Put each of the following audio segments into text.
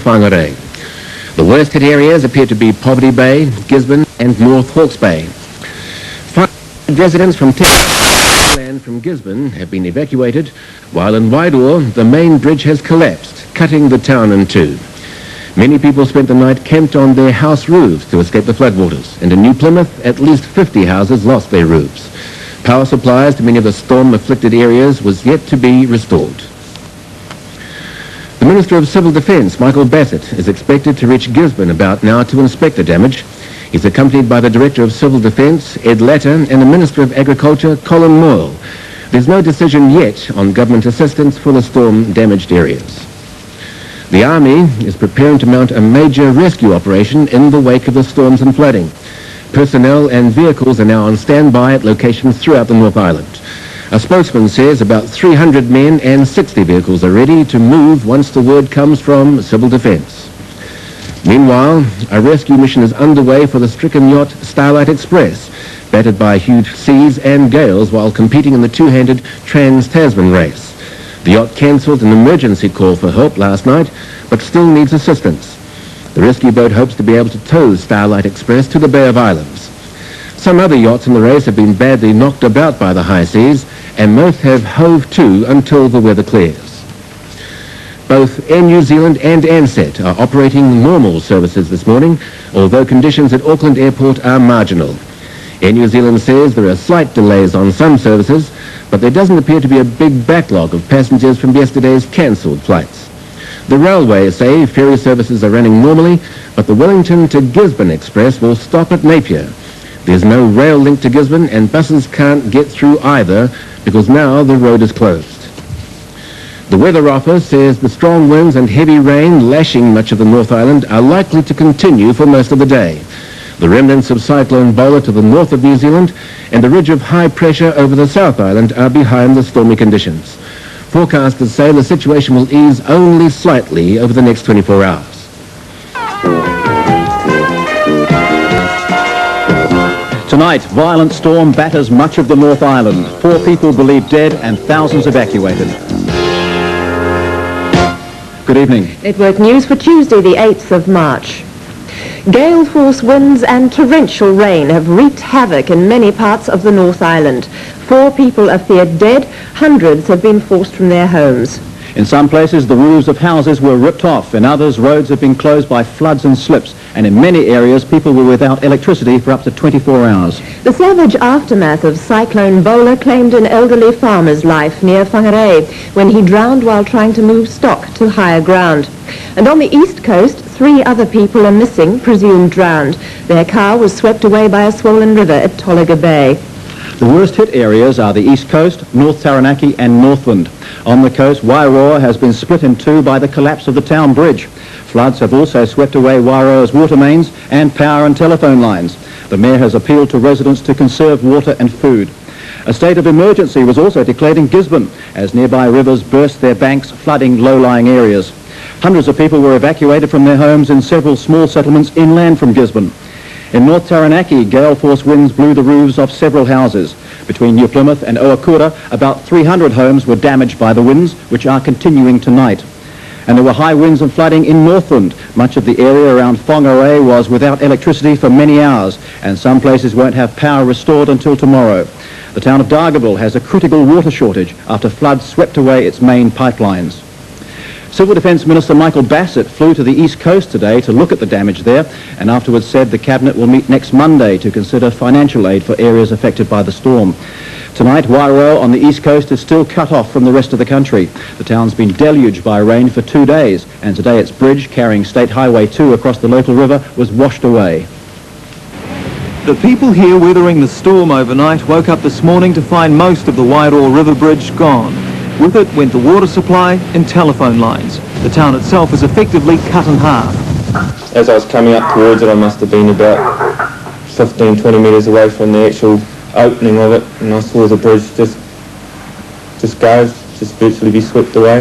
Whangarei. The worst hit areas appear to be Poverty Bay, Gisborne and North Hawke's Bay. 500 residents from and from Gisborne have been evacuated, while in Wairoa the main bridge has collapsed, cutting the town in two. Many people spent the night camped on their house roofs to escape the floodwaters, and in New Plymouth at least 50 houses lost their roofs. Power supplies to many of the storm-afflicted areas was yet to be restored. The Minister of Civil Defence, Michael Bassett, is expected to reach Gisborne about now to inspect the damage. He's accompanied by the Director of Civil Defence, Ed Latter, and the Minister of Agriculture, Colin Moyle. There's no decision yet on government assistance for the storm-damaged areas. The Army is preparing to mount a major rescue operation in the wake of the storms and flooding. Personnel and vehicles are now on standby at locations throughout the North Island. A spokesman says about 300 men and 60 vehicles are ready to move once the word comes from Civil Defence. Meanwhile, a rescue mission is underway for the stricken yacht Starlight Express, battered by huge seas and gales while competing in the two-handed Trans-Tasman race. The yacht cancelled an emergency call for help last night, but still needs assistance. The rescue boat hopes to be able to tow Starlight Express to the Bay of Islands. Some other yachts in the race have been badly knocked about by the high seas, and most have hove to until the weather clears. Both Air New Zealand and Ansett are operating normal services this morning, although conditions at Auckland Airport are marginal. Air New Zealand says there are slight delays on some services, but there doesn't appear to be a big backlog of passengers from yesterday's cancelled flights. The railways say ferry services are running normally, but the Wellington to Gisborne Express will stop at Napier. There's no rail link to Gisborne, and buses can't get through either because now the road is closed. The Weather Office says the strong winds and heavy rain lashing much of the North Island are likely to continue for most of the day. The remnants of Cyclone Bola to the north of New Zealand and the ridge of high pressure over the South Island are behind the stormy conditions. Forecasters say the situation will ease only slightly over the next 24 hours. Tonight, violent storm batters much of the North Island. 4 people believed dead and thousands evacuated. Good evening. Network News for Tuesday, the 8th of March. Gale force winds and torrential rain have wreaked havoc in many parts of the North Island. 4 people are feared dead. Hundreds have been forced from their homes. In some places, the roofs of houses were ripped off. In others, roads have been closed by floods and slips. And in many areas, people were without electricity for up to 24 hours. The savage aftermath of Cyclone Bola claimed an elderly farmer's life near Whangarei when he drowned while trying to move stock to higher ground. And on the east coast, 3 other people are missing, presumed drowned. Their car was swept away by a swollen river at Tolaga Bay. The worst hit areas are the East Coast, North Taranaki and Northland. On the coast, Wairoa has been split in 2 by the collapse of the town bridge. Floods have also swept away Wairoa's water mains and power and telephone lines. The Mayor has appealed to residents to conserve water and food. A state of emergency was also declared in Gisborne as nearby rivers burst their banks, flooding low-lying areas. Hundreds of people were evacuated from their homes in several small settlements inland from Gisborne. In North Taranaki, gale force winds blew the roofs off several houses. Between New Plymouth and Oakura, about 300 homes were damaged by the winds, which are continuing tonight. And there were high winds and flooding in Northland. Much of the area around Whangarei was without electricity for many hours, and some places won't have power restored until tomorrow. The town of Dargaville has a critical water shortage after floods swept away its main pipelines. Civil Defence Minister Michael Bassett flew to the East Coast today to look at the damage there, and afterwards said the Cabinet will meet next Monday to consider financial aid for areas affected by the storm. Tonight, Wairoa on the East Coast is still cut off from the rest of the country. The town's been deluged by rain for 2 days, and today its bridge carrying State Highway 2 across the local river was washed away. The people here weathering the storm overnight woke up this morning to find most of the Wairoa River bridge gone. With it went the water supply and telephone lines. The town itself is effectively cut in half. As I was coming up towards it, I must have been about 15, 20 metres away from the actual opening of it, and I saw the bridge just virtually be swept away.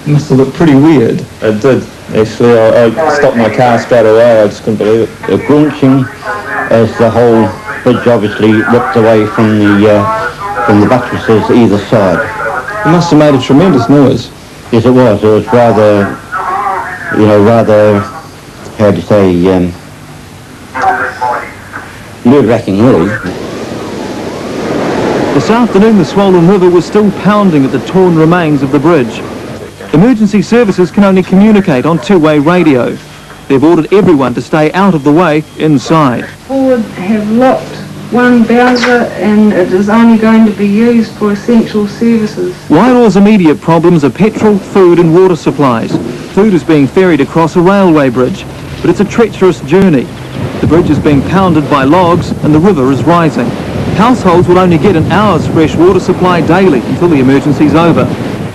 It must have looked pretty weird. It did, actually. I stopped my car straight away. I just couldn't believe it. The grunting as the whole bridge obviously ripped away from the buttresses either side. It must have made a tremendous noise. Yes, it was. It was rather rather, how to say, nerve-wracking, really. This afternoon, the swollen river was still pounding at the torn remains of the bridge. Emergency services can only communicate on two-way radio. They've ordered everyone to stay out of the way inside. Forward have locked one bowser and it is only going to be used for essential services. Wairoa's immediate problems are petrol, food and water supplies. Food is being ferried across a railway bridge, but it's a treacherous journey. The bridge is being pounded by logs and the river is rising. Households will only get an hour's fresh water supply daily until the emergency's over.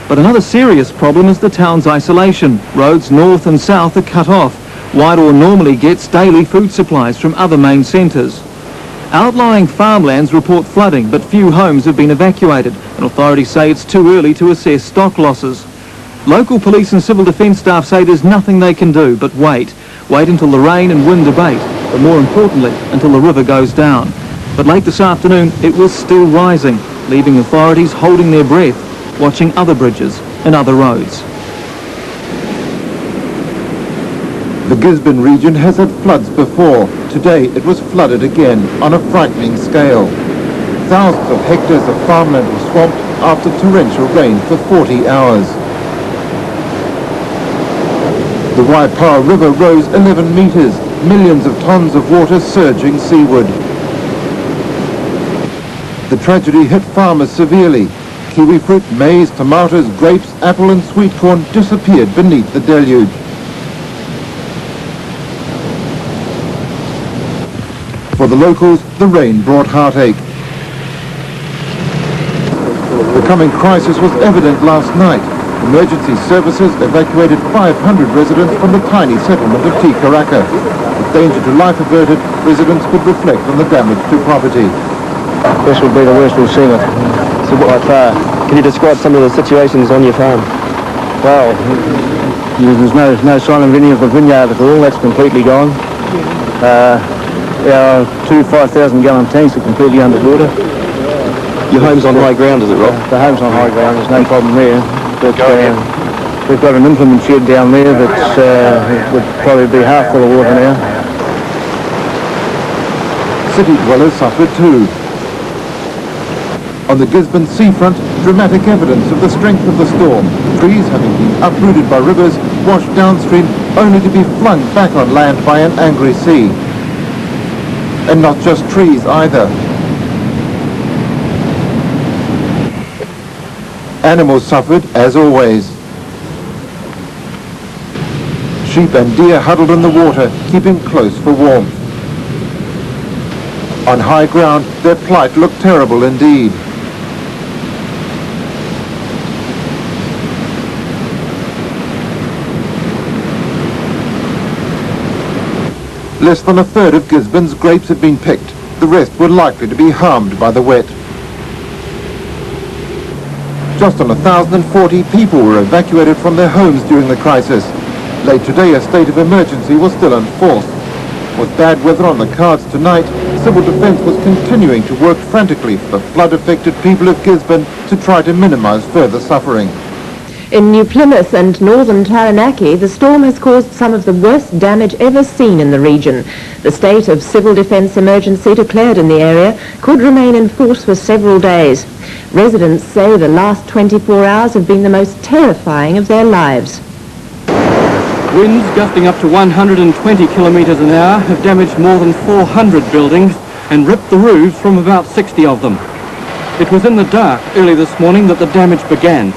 But another serious problem is the town's isolation. Roads north and south are cut off. Wairoa normally gets daily food supplies from other main centres. Outlying farmlands report flooding, but few homes have been evacuated, and authorities say it's too early to assess stock losses. Local police and civil defence staff say there's nothing they can do but wait. Wait until the rain and wind abate, but more importantly, until the river goes down. But late this afternoon, it was still rising, leaving authorities holding their breath, watching other bridges and other roads. The Gisborne region has had floods before. Today it was flooded again on a frightening scale. Thousands of hectares of farmland were swamped after torrential rain for 40 hours. The Wairoa River rose 11 metres, millions of tonnes of water surging seaward. The tragedy hit farmers severely. Kiwi fruit, maize, tomatoes, grapes, apple and sweet corn disappeared beneath the deluge. For the locals, the rain brought heartache. The coming crisis was evident last night. Emergency services evacuated 500 residents from the tiny settlement of Tikaraka. With danger to life averted, residents could reflect on the damage to property. This would be the worst we've seen it. So by far. Can you describe some of the situations on your farm? Well, there's no sign of any of the vineyard at all. That's completely gone. Our 2 5,000-gallon tanks are completely underwater. Your home's on high ground, is it, Rob? The home's on high ground, there's no problem there. But, we've got an implement shed down there that would probably be half full of water now. City dwellers suffered too. On the Gisborne seafront, dramatic evidence of the strength of the storm. Trees having been uprooted by rivers, washed downstream, only to be flung back on land by an angry sea. And not just trees either. Animals suffered, as always. Sheep and deer huddled in the water, keeping close for warmth. On high ground, their plight looked terrible indeed. Less than a third of Gisborne's grapes had been picked. The rest were likely to be harmed by the wet. Just on 1,040 people were evacuated from their homes during the crisis. Late today, a state of emergency was still enforced. With bad weather on the cards tonight, Civil Defence was continuing to work frantically for the flood-affected people of Gisborne to try to minimise further suffering. In New Plymouth and northern Taranaki, the storm has caused some of the worst damage ever seen in the region. The state of civil defence emergency declared in the area could remain in force for several days. Residents say the last 24 hours have been the most terrifying of their lives. Winds gusting up to 120 kilometres an hour have damaged more than 400 buildings and ripped the roofs from about 60 of them. It was in the dark early this morning that the damage began.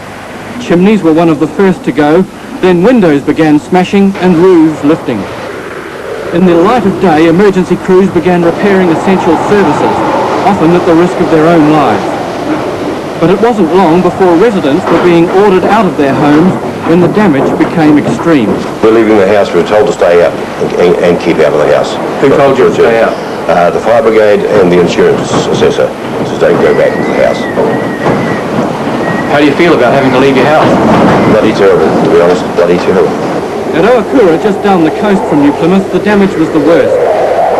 Chimneys were one of the first to go, then windows began smashing and roofs lifting. In the light of day, emergency crews began repairing essential services, often at the risk of their own lives. But it wasn't long before residents were being ordered out of their homes when the damage became extreme. We're leaving the house. We were told to stay out and keep out of the house. Who told you to stay out? The fire brigade and the insurance assessor. So don't go back into the house. How do you feel about having to leave your house? Bloody terrible, to be honest. Bloody terrible. At Oakura, just down the coast from New Plymouth, the damage was the worst.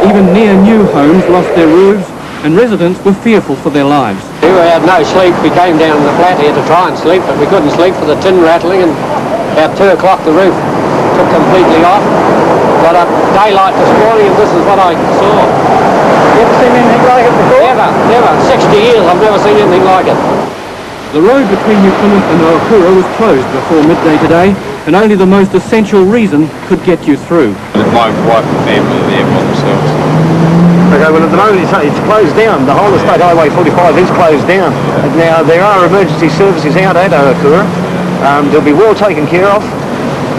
Even near new homes lost their roofs, and residents were fearful for their lives. We had no sleep. We came down to the flat here to try and sleep, but we couldn't sleep for the tin rattling, and about 2 o'clock the roof took completely off. Got up daylight this morning and this is what I saw. You ever seen anything like it before? Never. 60 years I've never seen anything like it. The road between New Plymouth and Ohura was closed before midday today, and only the most essential reason could get you through. My wife and family are there by themselves. Okay, well at the moment it's closed down. The whole of State Highway 45 is closed down. Now there are emergency services out at Ohura. They'll be well taken care of.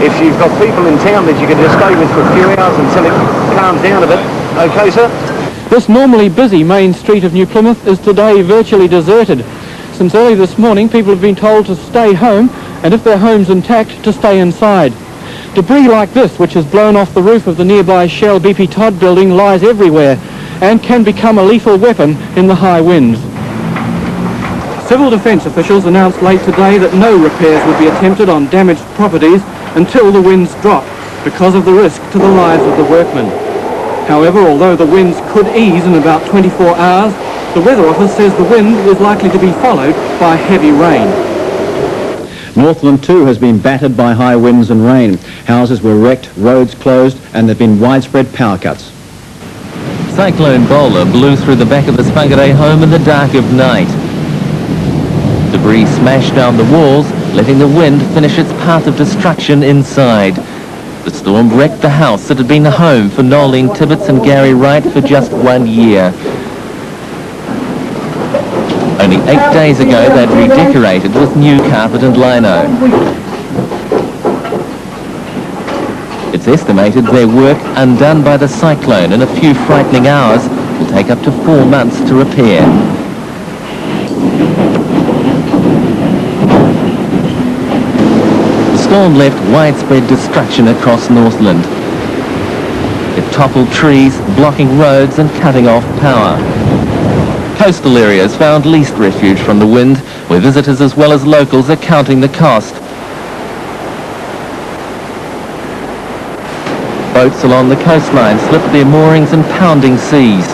If you've got people in town that you can just stay with for a few hours until it calms down a bit. Okay, sir? This normally busy main street of New Plymouth is today virtually deserted. Since early this morning, people have been told to stay home, and if their home's intact, to stay inside. Debris like this, which has blown off the roof of the nearby Shell BP Todd building, lies everywhere and can become a lethal weapon in the high winds. Civil defence officials announced late today that no repairs would be attempted on damaged properties until the winds drop, because of the risk to the lives of the workmen. However, although the winds could ease in about 24 hours, the Weather Office says the wind is likely to be followed by heavy rain. Northland too has been battered by high winds and rain. Houses were wrecked, roads closed, and there have been widespread power cuts. Cyclone Bola blew through the back of this Whangarei home in the dark of night. Debris smashed down the walls, letting the wind finish its path of destruction inside. The storm wrecked the house that had been the home for Nolene Tibbetts and Gary Wright for just 1 year. Only 8 days ago, they'd redecorated with new carpet and lino. It's estimated their work, undone by the cyclone in a few frightening hours, will take up to 4 months to repair. The storm left widespread destruction across Northland. It toppled trees, blocking roads and cutting off power. Coastal areas found least refuge from the wind, where visitors as well as locals are counting the cost. Boats along the coastline slipped their moorings in pounding seas.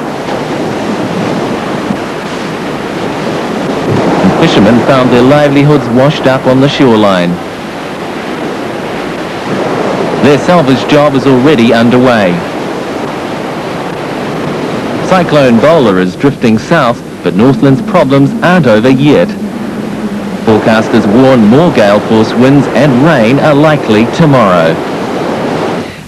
And fishermen found their livelihoods washed up on the shoreline. Their salvage job is already underway. Cyclone Bola is drifting south, but Northland's problems aren't over yet. Forecasters warn more gale force winds and rain are likely tomorrow.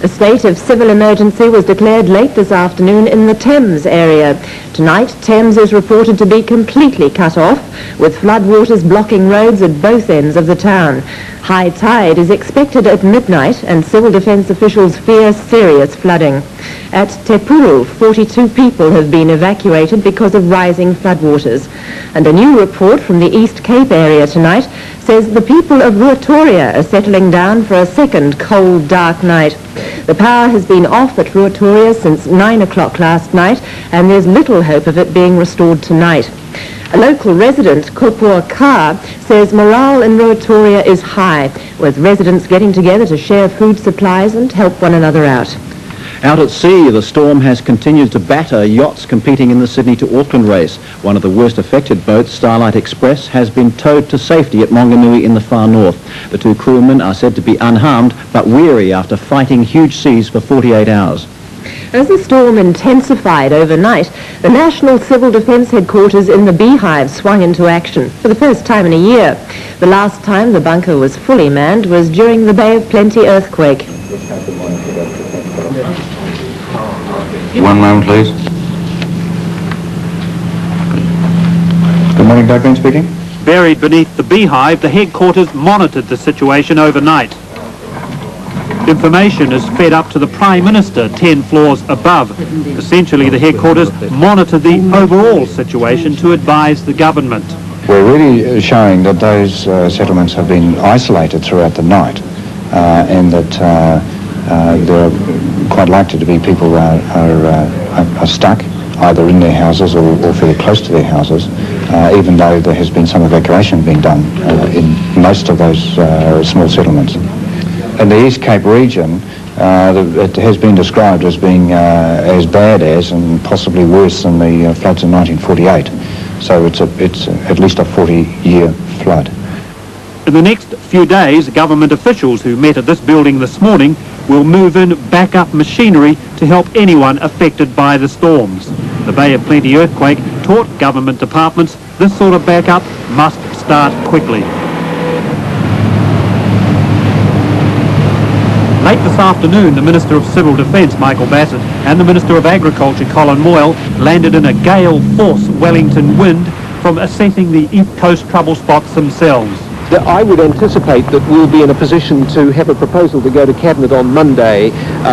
A state of civil emergency was declared late this afternoon in the Thames area. Tonight, Thames is reported to be completely cut off, with floodwaters blocking roads at both ends of the town. High tide is expected at midnight, and civil defence officials fear serious flooding. At Te Puru, 42 people have been evacuated because of rising floodwaters. And a new report from the East Cape area tonight says the people of Ruatoria are settling down for a second cold, dark night. The power has been off at Ruatoria since 9 o'clock last night, and there's little hope of it being restored tonight. A local resident, Kopua Ka, says morale in Ruatoria is high, with residents getting together to share food supplies and help one another out. Out at sea, the storm has continued to batter yachts competing in the Sydney to Auckland race. One of the worst affected boats, Starlight Express, has been towed to safety at Maunganui in the far north. The two crewmen are said to be unharmed, but weary after fighting huge seas for 48 hours. As the storm intensified overnight, the National Civil Defence Headquarters in the Beehive swung into action for the first time in a year. The last time the bunker was fully manned was during the Bay of Plenty earthquake. One moment, please. Good morning, Doug Green speaking. Buried beneath the Beehive, the headquarters monitored the situation overnight. Information is fed up to the Prime Minister 10 floors above. Essentially, the headquarters monitor the overall situation to advise the government. We're really showing that those settlements have been isolated throughout the night and that there are quite likely to be people who are stuck either in their houses or fairly close to their houses, even though there has been some evacuation being done in most of those small settlements. In the East Cape region, it has been described as being as bad as and possibly worse than the floods in 1948. So it's at least a 40-year flood. In the next few days, government officials who met at this building this morning will move in backup machinery to help anyone affected by the storms. The Bay of Plenty earthquake taught government departments this sort of backup must start quickly. Late this afternoon, the Minister of Civil Defence, Michael Bassett, and the Minister of Agriculture, Colin Moyle, landed in a gale-force Wellington wind from assessing the East Coast trouble spots themselves. I would anticipate that we'll be in a position to have a proposal to go to Cabinet on Monday,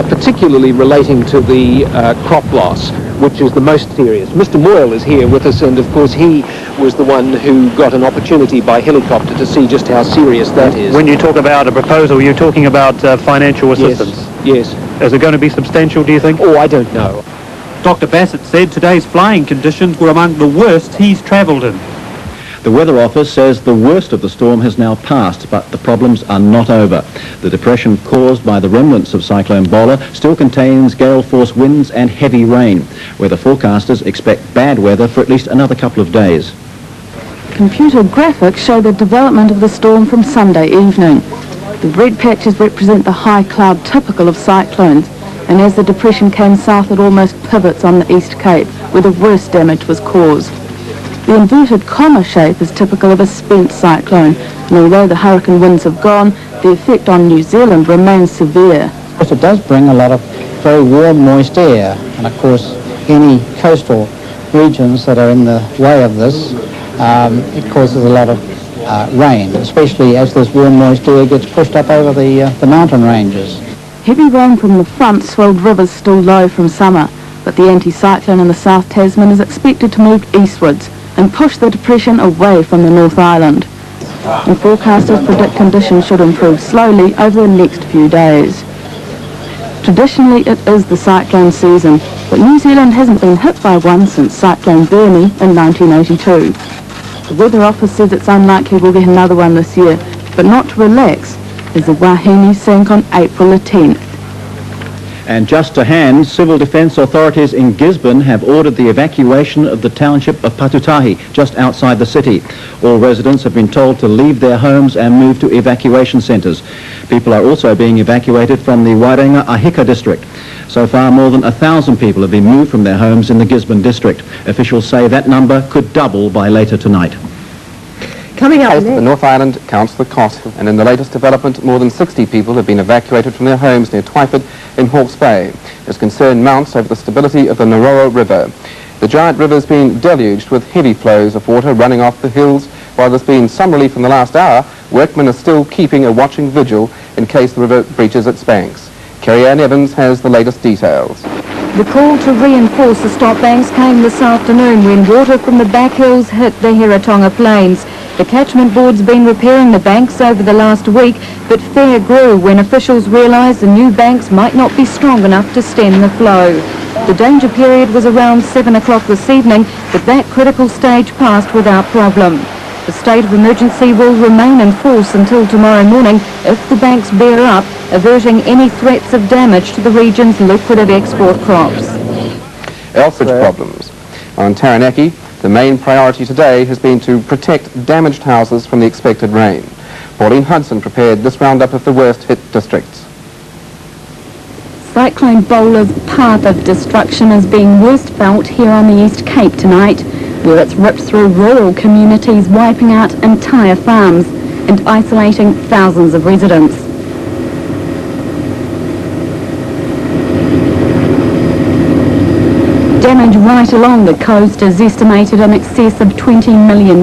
particularly relating to the crop loss, which is the most serious. Mr. Moyle is here with us, and of course he was the one who got an opportunity by helicopter to see just how serious that is. When you talk about a proposal, you're talking about financial assistance? Yes. Is it going to be substantial, do you think? Oh, I don't know. Dr. Bassett said today's flying conditions were among the worst he's travelled in. The Weather Office says the worst of the storm has now passed, but the problems are not over. The depression caused by the remnants of Cyclone Bola still contains gale-force winds and heavy rain. Weather forecasters expect bad weather for at least another couple of days. Computer graphics show the development of the storm from Sunday evening. The red patches represent the high cloud typical of cyclones, and as the depression came south it almost pivots on the East Cape, where the worst damage was caused. The inverted comma shape is typical of a spent cyclone, and although the hurricane winds have gone, the effect on New Zealand remains severe. Of course, it does bring a lot of very warm, moist air, and of course, any coastal regions that are in the way of this, it causes a lot of rain, especially as this warm, moist air gets pushed up over the mountain ranges. Heavy rain from the front swelled rivers still low from summer, but the anticyclone in the South Tasman is expected to move eastwards and push the depression away from the North Island. And forecasters predict conditions should improve slowly over the next few days. Traditionally, it is the cyclone season, but New Zealand hasn't been hit by one since Cyclone Bernie in 1982. The Weather Office says it's unlikely we'll get another one this year, but not to relax, as the Wahine sank on April the 10th. And just to hand, civil defence authorities in Gisborne have ordered the evacuation of the township of Patutahi, just outside the city. All residents have been told to leave their homes and move to evacuation centres. People are also being evacuated from the Wairoa River district. So far, more than 1,000 people have been moved from their homes in the Gisborne district. Officials say that number could double by later tonight. Coming up The North Island counts the cost, and in the latest development, more than 60 people have been evacuated from their homes near Twyford in Hawke's Bay, as concern mounts over the stability of the Wairoa River. The giant river has been deluged with heavy flows of water running off the hills. While there's been some relief in the last hour, workmen are still keeping a watching vigil in case the river breaches its banks. Kerry-Ann Evans has the latest details. The call to reinforce the stop banks came this afternoon when water from the back hills hit the Heratonga Plains. The catchment board's been repairing the banks over the last week, but fear grew when officials realised the new banks might not be strong enough to stem the flow. The danger period was around 7 o'clock this evening, but that critical stage passed without problem. The state of emergency will remain in force until tomorrow morning if the banks bear up, averting any threats of damage to the region's lucrative export crops. Elfridge problems. On Taranaki, the main priority today has been to protect damaged houses from the expected rain. Pauline Hudson prepared this roundup of the worst hit districts. Cyclone Bola's path of destruction is being worst felt here on the East Cape tonight, where it's ripped through rural communities, wiping out entire farms and isolating thousands of residents. Damage right along the coast is estimated in excess of $20 million,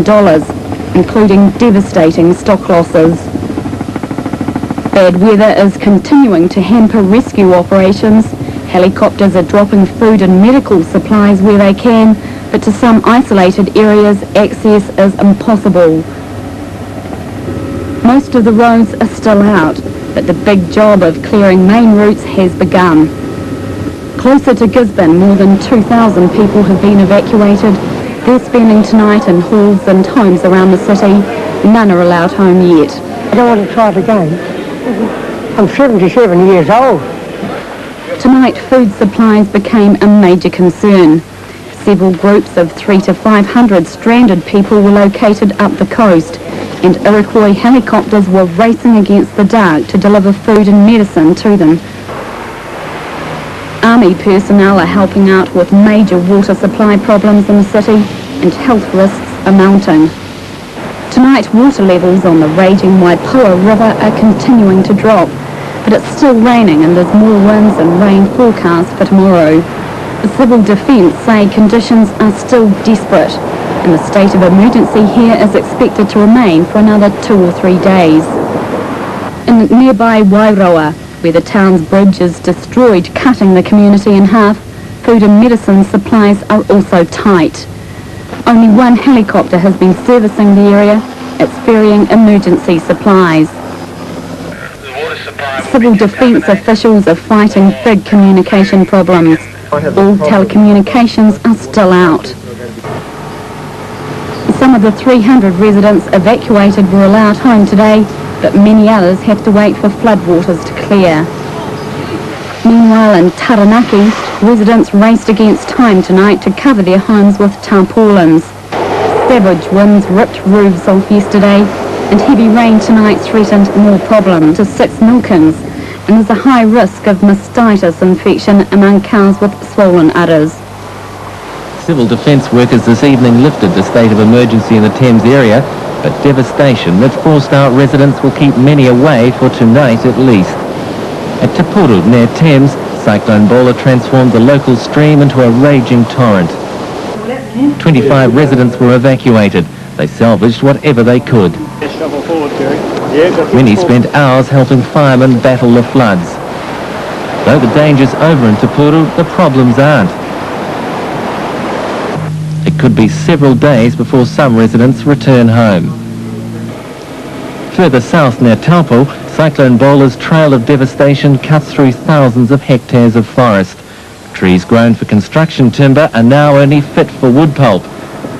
including devastating stock losses. Bad weather is continuing to hamper rescue operations. Helicopters are dropping food and medical supplies where they can, but to some isolated areas, access is impossible. Most of the roads are still out, but the big job of clearing main routes has begun. Closer to Gisborne, more than 2,000 people have been evacuated. They're spending tonight in halls and homes around the city. None are allowed home yet. I don't want to try it again. I'm 77 years old. Tonight, food supplies became a major concern. Several groups of 300 to 500 stranded people were located up the coast, and Iroquois helicopters were racing against the dark to deliver food and medicine to them. Army personnel are helping out with major water supply problems in the city, and health risks are mounting. Tonight, water levels on the raging Wairoa River are continuing to drop, but it's still raining and there's more winds and rain forecast for tomorrow. The Civil Defence say conditions are still desperate, and the state of emergency here is expected to remain for another 2 or 3 days. In nearby Wairoa, where the town's bridge is destroyed, cutting the community in half, food and medicine supplies are also tight. Only one helicopter has been servicing the area. It's ferrying emergency supplies. Civil Defence officials are fighting big communication problems. All telecommunications are still out. Some of the 300 residents evacuated were allowed home today, but many others have to wait for floodwaters to clear. Meanwhile, in Taranaki, residents raced against time tonight to cover their homes with tarpaulins. Savage winds ripped roofs off yesterday, and heavy rain tonight threatened more problems to 6 milkins, and there's a high risk of mastitis infection among cows with swollen udders. Civil Defence workers this evening lifted the state of emergency in the Thames area, but devastation that forced out residents will keep many away for tonight at least. At Te Puru, near Thames, Cyclone Bola transformed the local stream into a raging torrent. 25 residents were evacuated. They salvaged whatever they could. Many spent hours helping firemen battle the floods. Though the danger's over in Te Puru, the problems aren't. It could be several days before some residents return home. Further south near Taupo, Cyclone Bola's trail of devastation cuts through thousands of hectares of forest. Trees grown for construction timber are now only fit for wood pulp.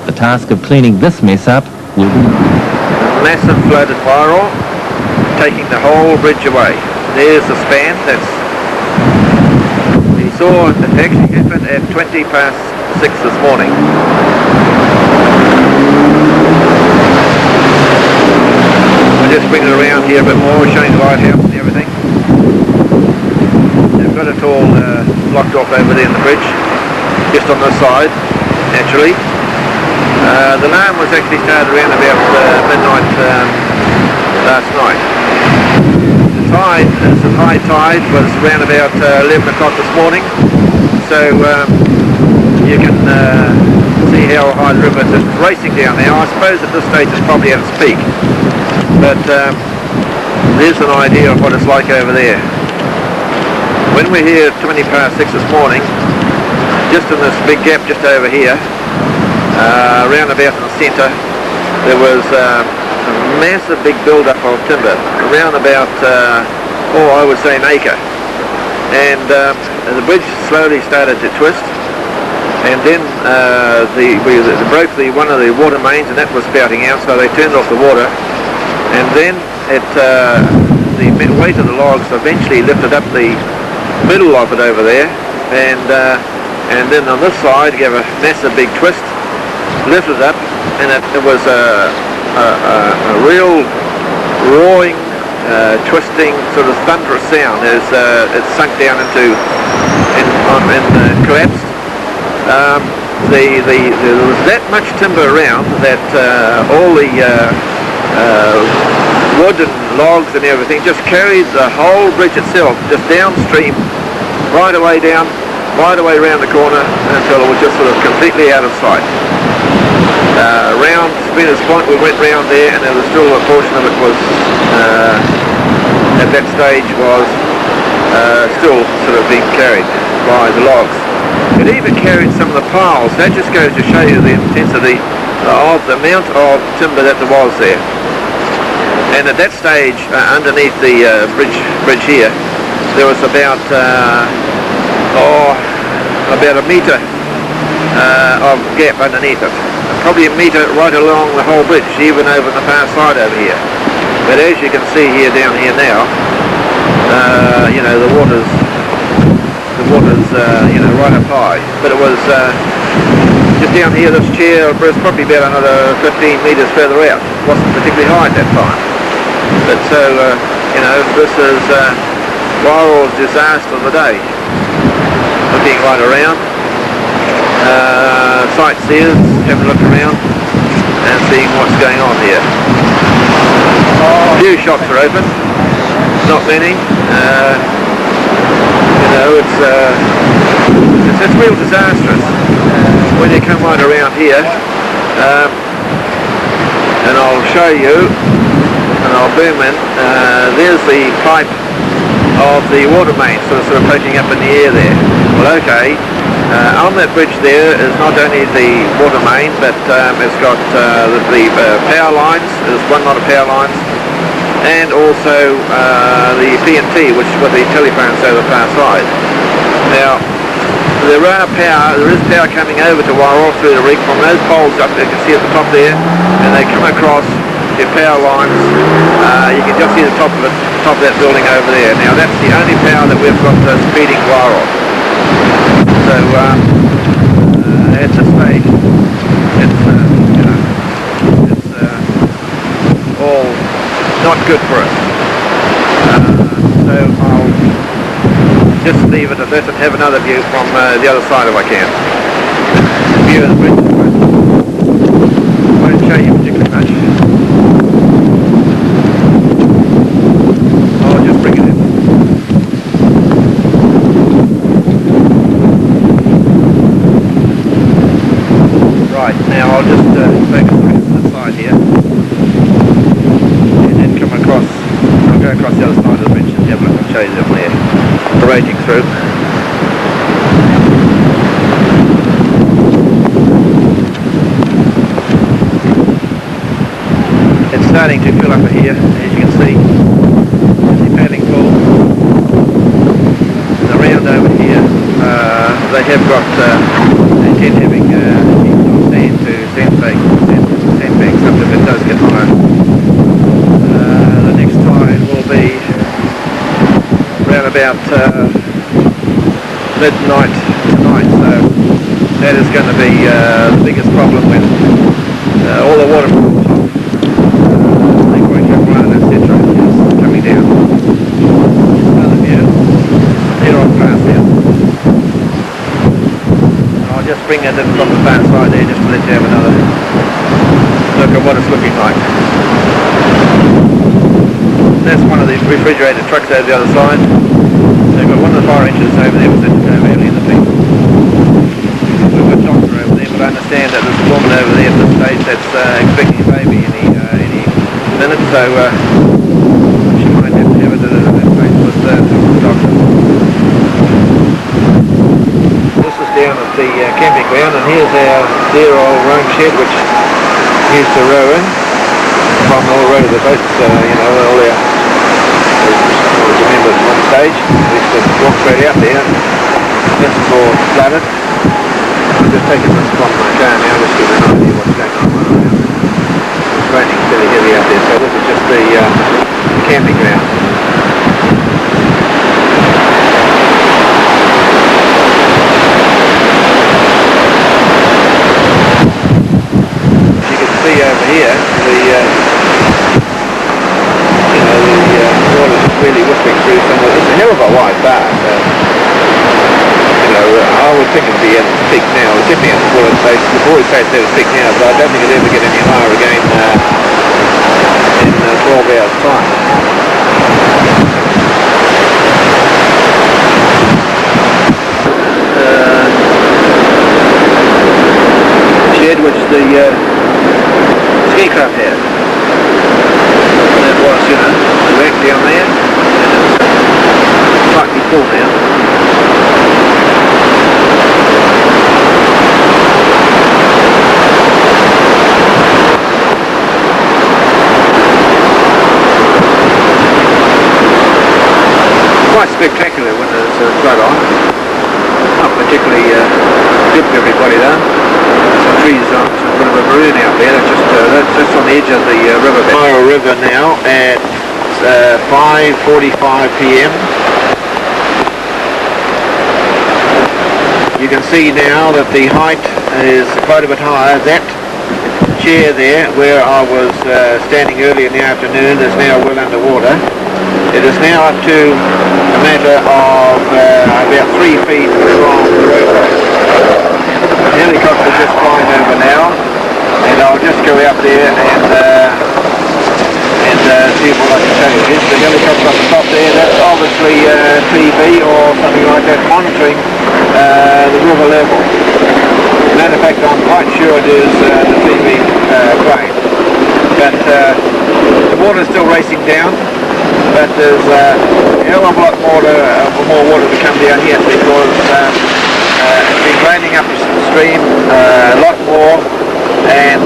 The task of cleaning this mess up will be... Massive flood at Wairoa, taking the whole bridge away. There's the span. We saw it actually happen at 6:20 this morning. I'll just bring it around here a bit more, showing the lighthouse and everything. They've got it all blocked off over there in the bridge, just on this side, naturally. The alarm was actually started around about midnight last night. The tide, it's a high tide, was around about 11 o'clock this morning, so you can see how high the river is racing down now. I suppose at this stage it's probably at its peak, but there's an idea of what it's like over there. When we're here at 6:20 this morning, just in this big gap just over here, round about in the centre, there was a massive big build-up of timber, around about, I would say an acre. And the bridge slowly started to twist, and then they broke one of the water mains, and that was spouting out, so they turned off the water. And then the weight of the logs eventually lifted up the middle of it over there, and then on this side gave a massive big twist, lifted up, and it was a real roaring, twisting, sort of thunderous sound as it sunk down into and collapsed. There was that much timber around that all the wood and logs and everything just carried the whole bridge itself just downstream, right away down, right away around the corner until it was just sort of completely out of sight. Round Spinners Point, we went round there, and there was still a portion of it was at that stage was still sort of being carried by the logs. It even carried some of the piles. That just goes to show you the intensity of the amount of timber that there was there. And at that stage, underneath the bridge here, there was about a metre of gap underneath it. Probably a metre right along the whole bridge, even over the far side over here. But as you can see here down here now, the water's right up high. But it was just down here, this chair is probably about another 15 metres further out. Wasn't particularly high at that time. But so, you know, this is Wairoa's disaster of the day. Looking right around. Sightseers having a look around and seeing what's going on here. A few shops are open, not many. You know, it's real disastrous when you come right around here. And I'll show you, and I'll boom in. There's the pipe of the water main sort of poking up in the air there. Well, okay. On that bridge there is not only the water main, but it's got the power lines. There's one lot of power lines, and also the TNT, which is what the telephones over the far side. Now, there is power coming over to Wairoa through the rig from those poles up there. You can see at the top there, and they come across the power lines. You can just see the top of that building over there. Now, that's the only power that we've got feeding Wairoa. So at this stage, it's all not good for us. So I'll just leave it at this and have another view from the other side if I can. The view of the bridge won't show you particularly much. I'll just bring it in. Right, now I'll just focus on the side here and then come across. I'll go across the other side of the bridge and have a look and show you them there, parading through. It's starting to fill up here, as you can see. There's the paddling pool. And around over here, they have got, they intend having sandbags up if it does get higher. The next tide will be around about midnight tonight, so that is going to be the biggest problem when all the water from the top, etc. is coming down. Another view, here on past here. I'll just bring it in from the far side there just to let you have another look at what it's looking like. That's one of the refrigerated trucks over the other side. They've got one of the fire engines over there with it early in the piece. We've got a doctor over there, but I understand that there's a woman over there at this stage that's expecting a baby any minute, so she might have to have it at that place with the doctor. This is down at the camping ground, and here's our dear old roam shed which used to row in from all row of the boats, you know, all our, I remember at one stage, we used to walk straight out there. This is all flooded. I'm just taking this from my car now just to give an idea what's going on around. It's raining fairly heavy out there, so this is just the camping ground. Over here, the water's just really whipping through some of it. It's a hell of a wide bar. You know, I would think it'd be at its peak now. It's definitely at the boys say it's at its peak now, but I don't think it'll ever get any higher again in 12 hours' time. Shed which the ski club here. That was, you know, the wreck down there, and it's slightly full now. Quite spectacular when there's a flood on. Not particularly good for everybody though. Some trees on, some bit of a maroon out there. That's on the edge of the river. Wairoa River now at 5:45 p.m. You can see now that the height is quite a bit higher. That chair there, where I was standing early in the afternoon, is now well underwater. It is now up to a matter of about 3 feet from the roadway. The helicopter is just flying over now, and I'll just go out there and see what I can tell you. Here's the helicopter up the top there. That's obviously TV or something like that, monitoring the river level. Matter of fact, I'm quite sure it is the TV plane. But the water's still racing down. But there's a hell of a lot more water to come down here because it's been draining up the stream a lot more, and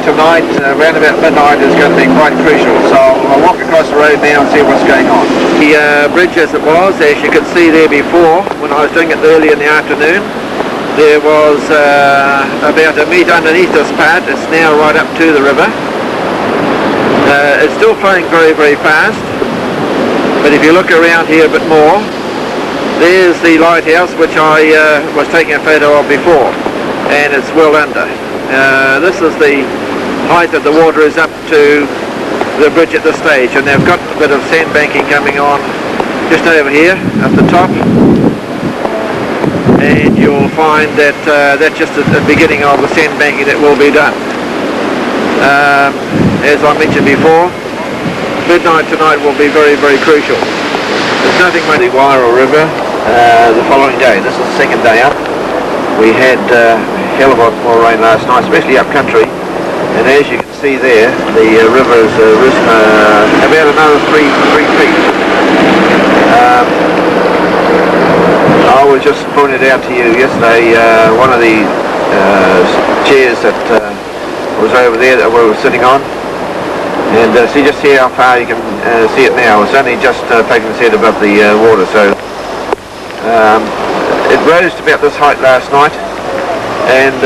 tonight, around about midnight, is going to be quite crucial. So I'll walk across the road now and see what's going on. The bridge as it was, as you could see there before, when I was doing it early in the afternoon, there was about a metre underneath this part. It's now right up to the river. It's still flowing very, very fast, but if you look around here a bit more, there's the lighthouse which I was taking a photo of before, and it's well under. This is the height that the water is up to the bridge at this stage, and they've got a bit of sandbanking coming on just over here at the top, and you'll find that that's just the beginning of the sandbanking that will be done. As I mentioned before, midnight tonight will be very, very crucial. There's nothing like the Wairoa River the following day. This is the second day up. We had a hell of a lot more rain last night, especially up country. And as you can see there, the river has risen about another 3 feet. I was just pointed out to you yesterday, one of the chairs that was over there that we were sitting on. And see just see how far you can see it now. It's only just taking its head above the water, so it rose to about this height last night, and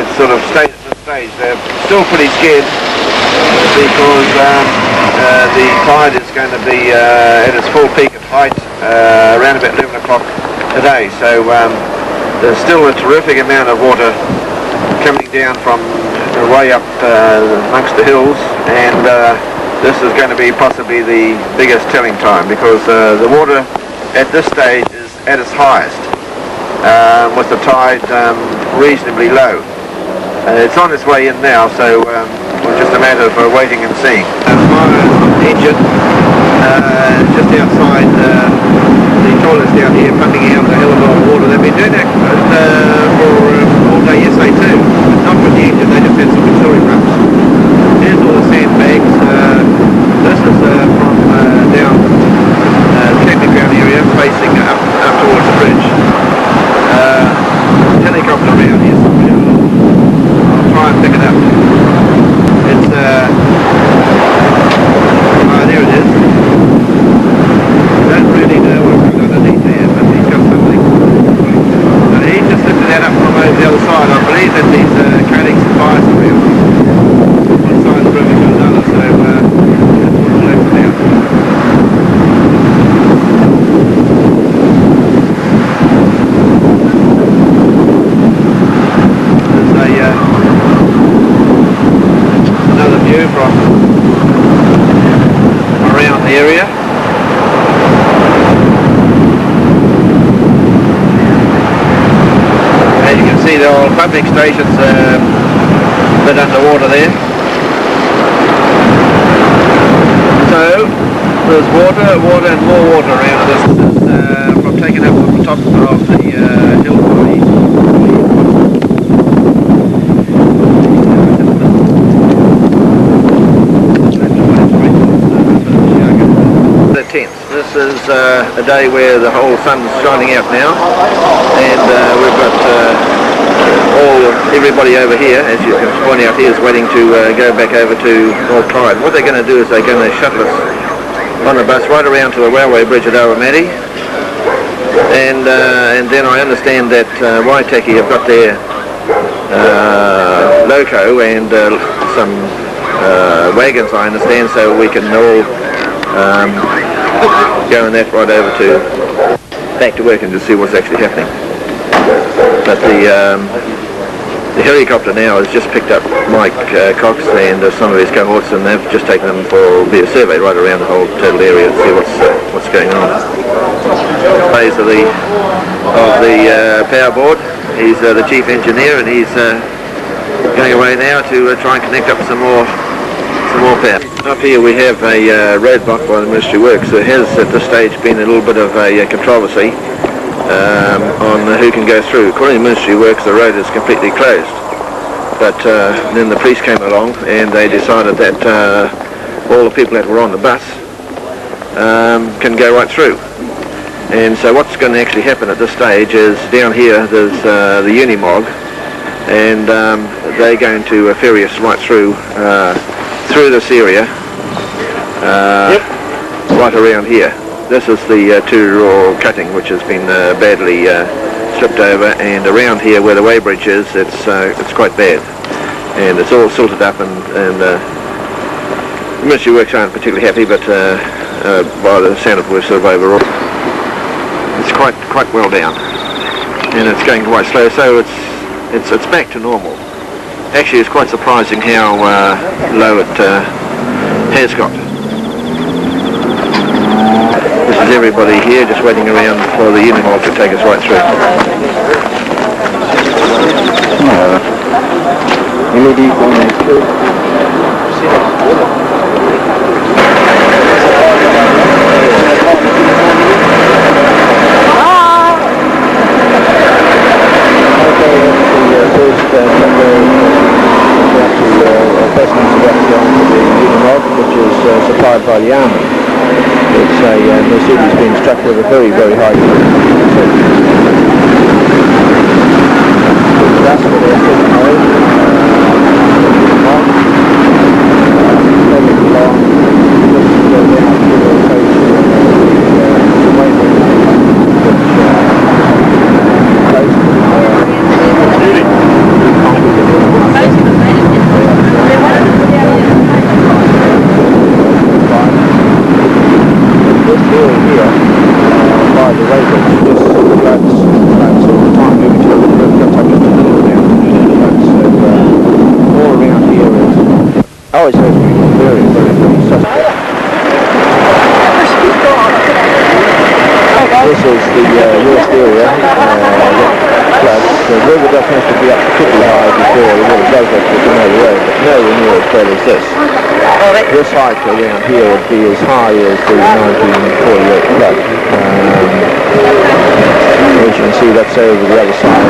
it sort of stayed at this stage. They're still pretty scared because the tide is going to be at its full peak at height around about 11 o'clock today. So there's still a terrific amount of water coming down from way up amongst the hills, and this is going to be possibly the biggest telling time, because the water at this stage is at its highest, with the tide reasonably low. It's on its way in now, so it's just a matter of waiting and seeing. Fire engine just outside the toilets down here, pumping out a hell of a lot of water. They've been doing that for all day yesterday too. Not with the engine, they just had some auxiliary pumps. Here's all the sandbags. This is from down the camping ground area, facing up towards the bridge. Helicopter around here somewhere. I'll try and pick it up. It's there it is. I don't really know what's underneath there, but he's got something. He just lifted that up from over the other side. I believe that he's carrying some fires around. One side of the river to another, so that's what it looks now. There's another view from around the area. As you can see, the old pumping station's a bit underwater there. So there's water and more water around this. This is from taking up on the top of the hill body. This is a day where the whole sun's shining out now, and we've got everybody over here, as you can point out here, is waiting to go back over to North Clyde. What they're going to do is they're going to shuttle us on the bus right around to the railway bridge at Aromati, and then I understand that Waitaki have got their loco and some wagons, I understand, so we can all go in that right over to back to work and just see what's actually happening. But The helicopter now has just picked up Mike Cox and some of his cohorts, and they've just taken them for a survey right around the whole total area to see what's going on. Phase of the power board. He's the chief engineer, and he's going away now to try and connect up some more power. Up here we have a roadblock by the Ministry of Works. There has at this stage been a little bit of a controversy on who can go through. According to the Ministry of Works, the road is completely closed. But then the police came along and they decided that all the people that were on the bus can go right through. And so what's going to actually happen at this stage is down here there's the Unimog, and they're going to ferry us right through this area, right around here. This is the two-row cutting which has been badly slipped over, and around here where the weighbridge is, it's quite bad, and it's all silted up, and the Ministry of Works aren't particularly happy, but by the sound of it, we're sort of overall. It's quite well down, and it's going quite slow, so it's back to normal. Actually, it's quite surprising how low it has got. This is everybody here just waiting around for the Unimog to take us right through. Which is supplied by the Army. It's a Mercedes-Benz truck with a very, very high that's where they're taking away. Always has been very, very, very suspect. This is the worst area. The river doesn't have to be up particularly high before the water does actually come over the road, but nowhere near as bad as this. This height around here would be as high as the 1948 flood. As you can see, that's over the other side.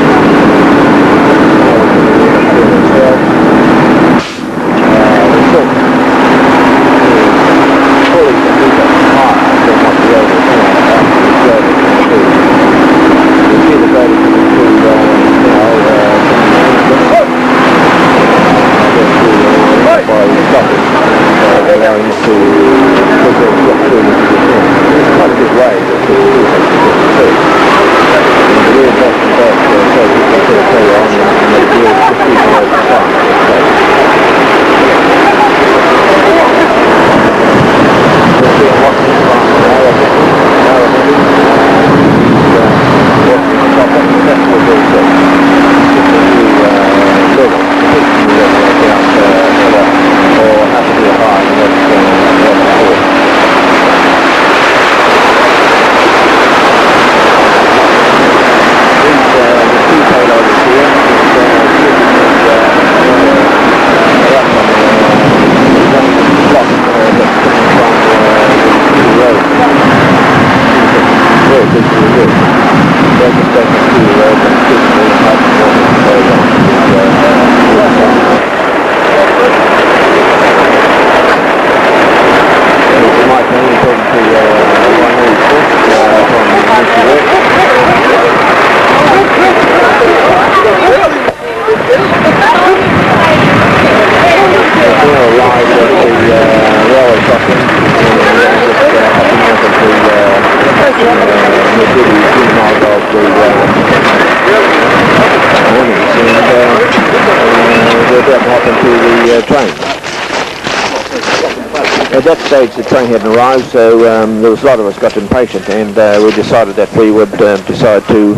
At that stage the train hadn't arrived, so there was a lot of us got impatient, and we decided that we would decide to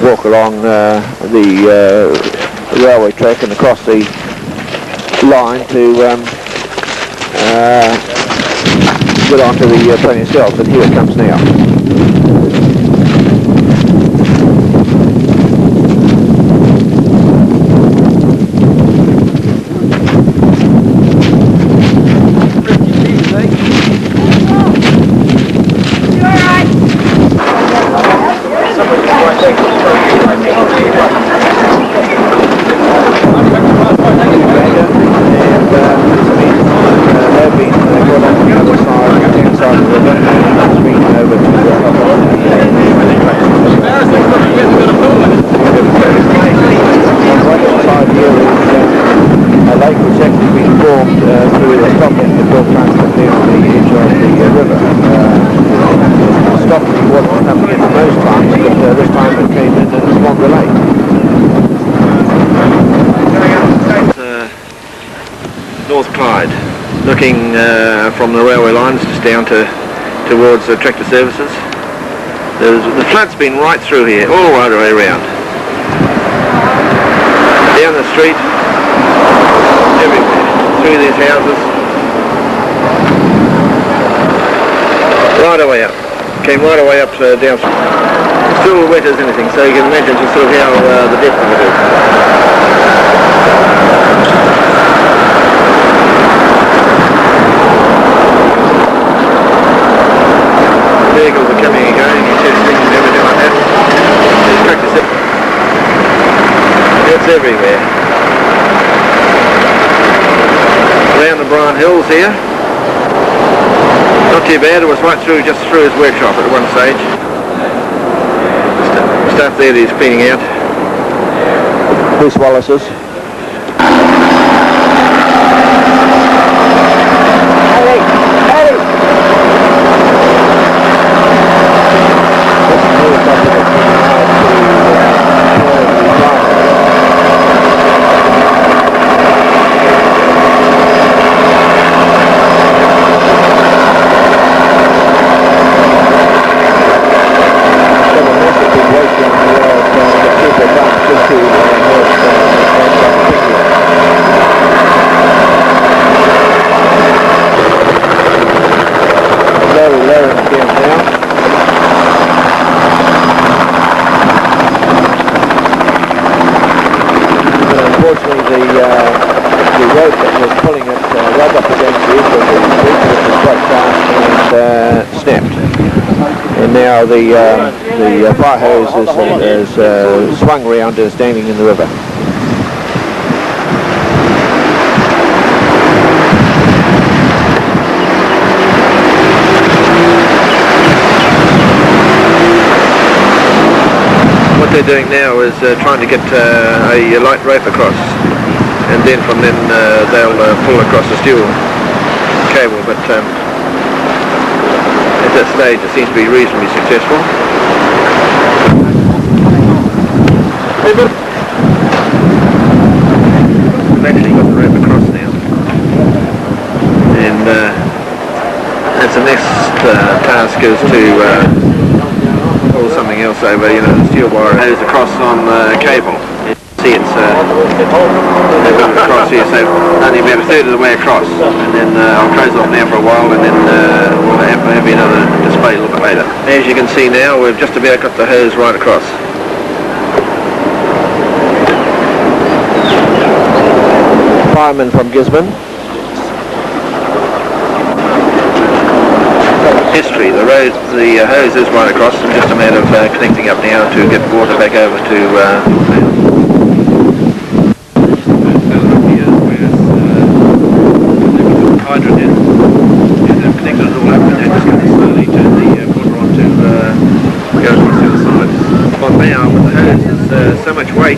walk along the railway track and across the line to get onto the train itself, and here it comes now. Looking from the railway lines just down towards tractor services. The flood's been right through here, all right the way around. Down the street, everywhere, through these houses. Right away up. Came right away up down. Still wet as anything, so you can imagine just sort of how the depth of it is. Vehicles are coming and going, testing and everything like that. Practice it. It's everywhere. Around the Brian Hills here. Not too bad, it was right through, just through his workshop at one stage. Stuff there that he's cleaning out. Bruce Wallace's. Now the fire hose is swung around and standing in the river. What they're doing now is trying to get a light rope across, and then from then they'll pull across the steel cable, but at that stage it seems to be reasonably successful. We've actually got the rope across now, and that's the next task is to pull something else over, the steel wire goes across on the cable. See, it's they've got it across here, so only about a third of the way across, and then I'll close off now for a while, and then we'll have another display a little bit later. As you can see now, we've just about got the hose right across. Fireman from Gisborne. History, the hose is right across, and just a matter of connecting up now to get water back over to hydrant in, and they've connected it all up, and they're just going to slowly turn the water on to go across the other side. But now, with the hose, is so much weight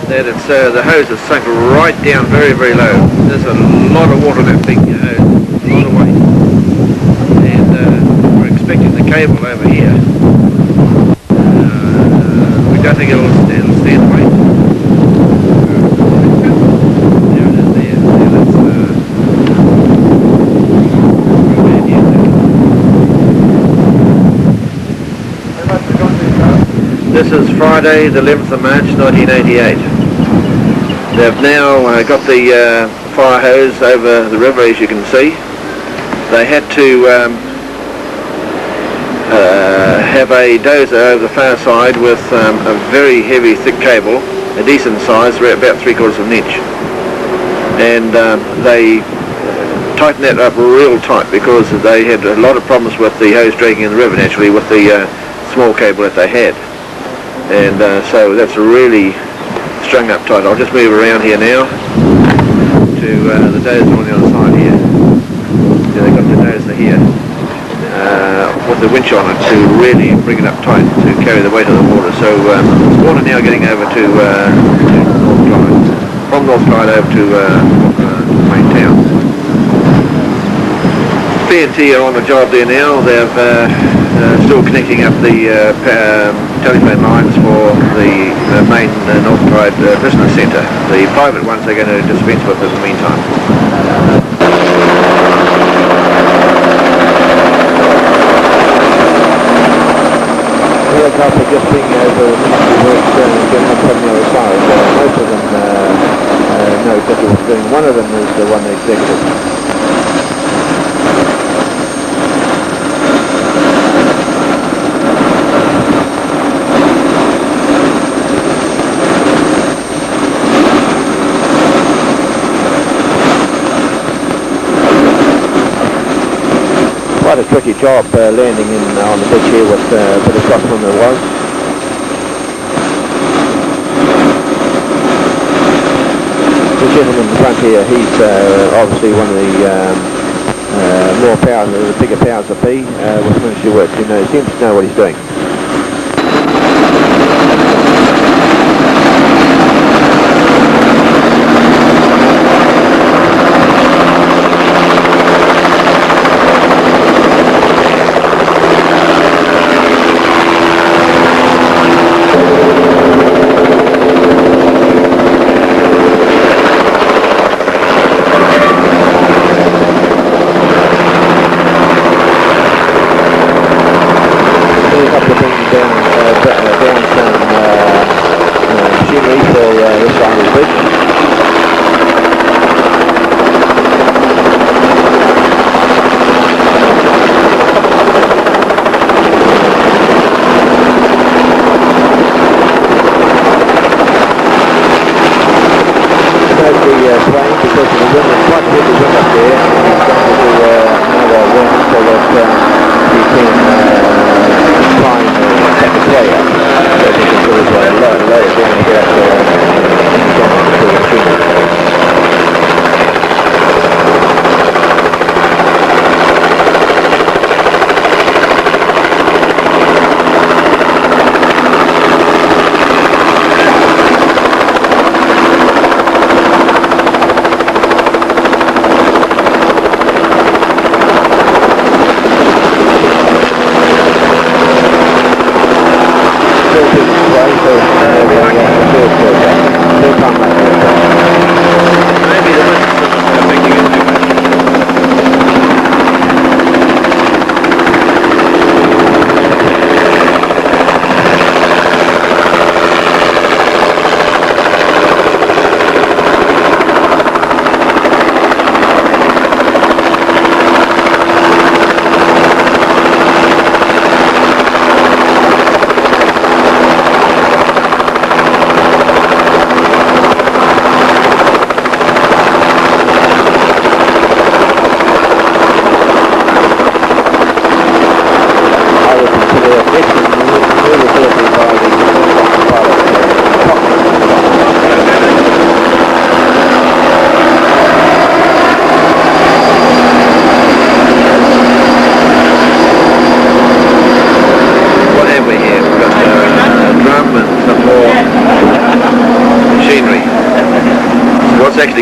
that it's the hose is sunk right down very, very low. There's a lot of water in that big hose, a lot of weight, and we're expecting the cable over here. We don't think it'll stand the weight. This is Friday, the 11th of March, 1988. They've now got the fire hose over the river, as you can see. They had to have a dozer over the far side with a very heavy, thick cable, a decent size, about 3/4 of an inch. And they tightened that up real tight because they had a lot of problems with the hose dragging in the river, naturally, with the small cable that they had. And so that's really strung up tight. I'll just move around here now to the dozer on the other side here. Yeah, they've got the dozer here with the winch on it to really bring it up tight to carry the weight of the water. So there's water now getting over to North Clyde, from North Clyde over to main town. P&T are on the job there now. They've still connecting up the telephone lines for the main North Clyde business centre. The private ones they're going to dispense with in the meantime. Helicopter just being over the ministry works getting up from the other side. Most of them know exactly what they're doing. One of them is the one executive. Quite a tricky job landing on the bridge here with a bit of frost on the road. The gentleman in the front here, he's obviously one of the more power, the bigger powers that be with ministry work. He seems to know what he's doing.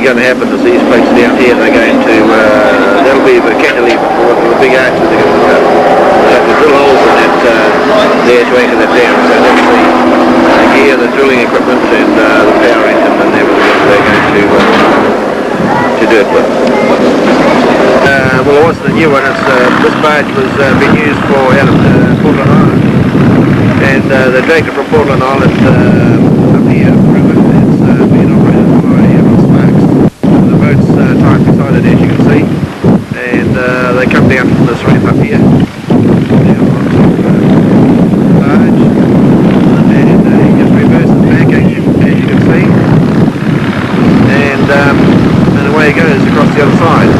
Going to happen is these plates down here, they're going to, that'll be the cantilever for the big arch that they're going to put up. They have to drill holes in that there to anchor that down. So that's the gear, the drilling equipment and the power engine and everything else they're going to do it with. Well, it wasn't a new one. This barge was being used for out of Port Ohio. And they dragged it from Portland Island up here, river. It's being operated by Sparks. The boat's tied beside it, as you can see. And they come down from this ramp up here, down onto the barge, and he just reverses back, as you can see. And away he goes across the other side.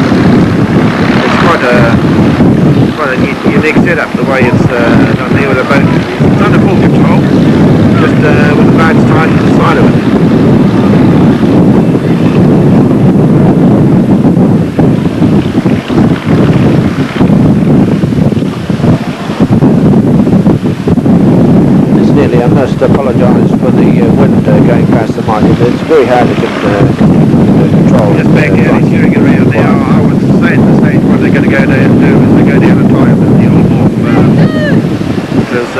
It's quite a unique setup, the way it's done there with the boat. It's under full control, just with the barge tied to the side of it. Incidentally, I must apologise for the wind going past the mic. It's very hard to control. Just back out, he's hearing it around now. I was saying at the stage what they're going to go down and do is they go down and tie up with the old wharf. Because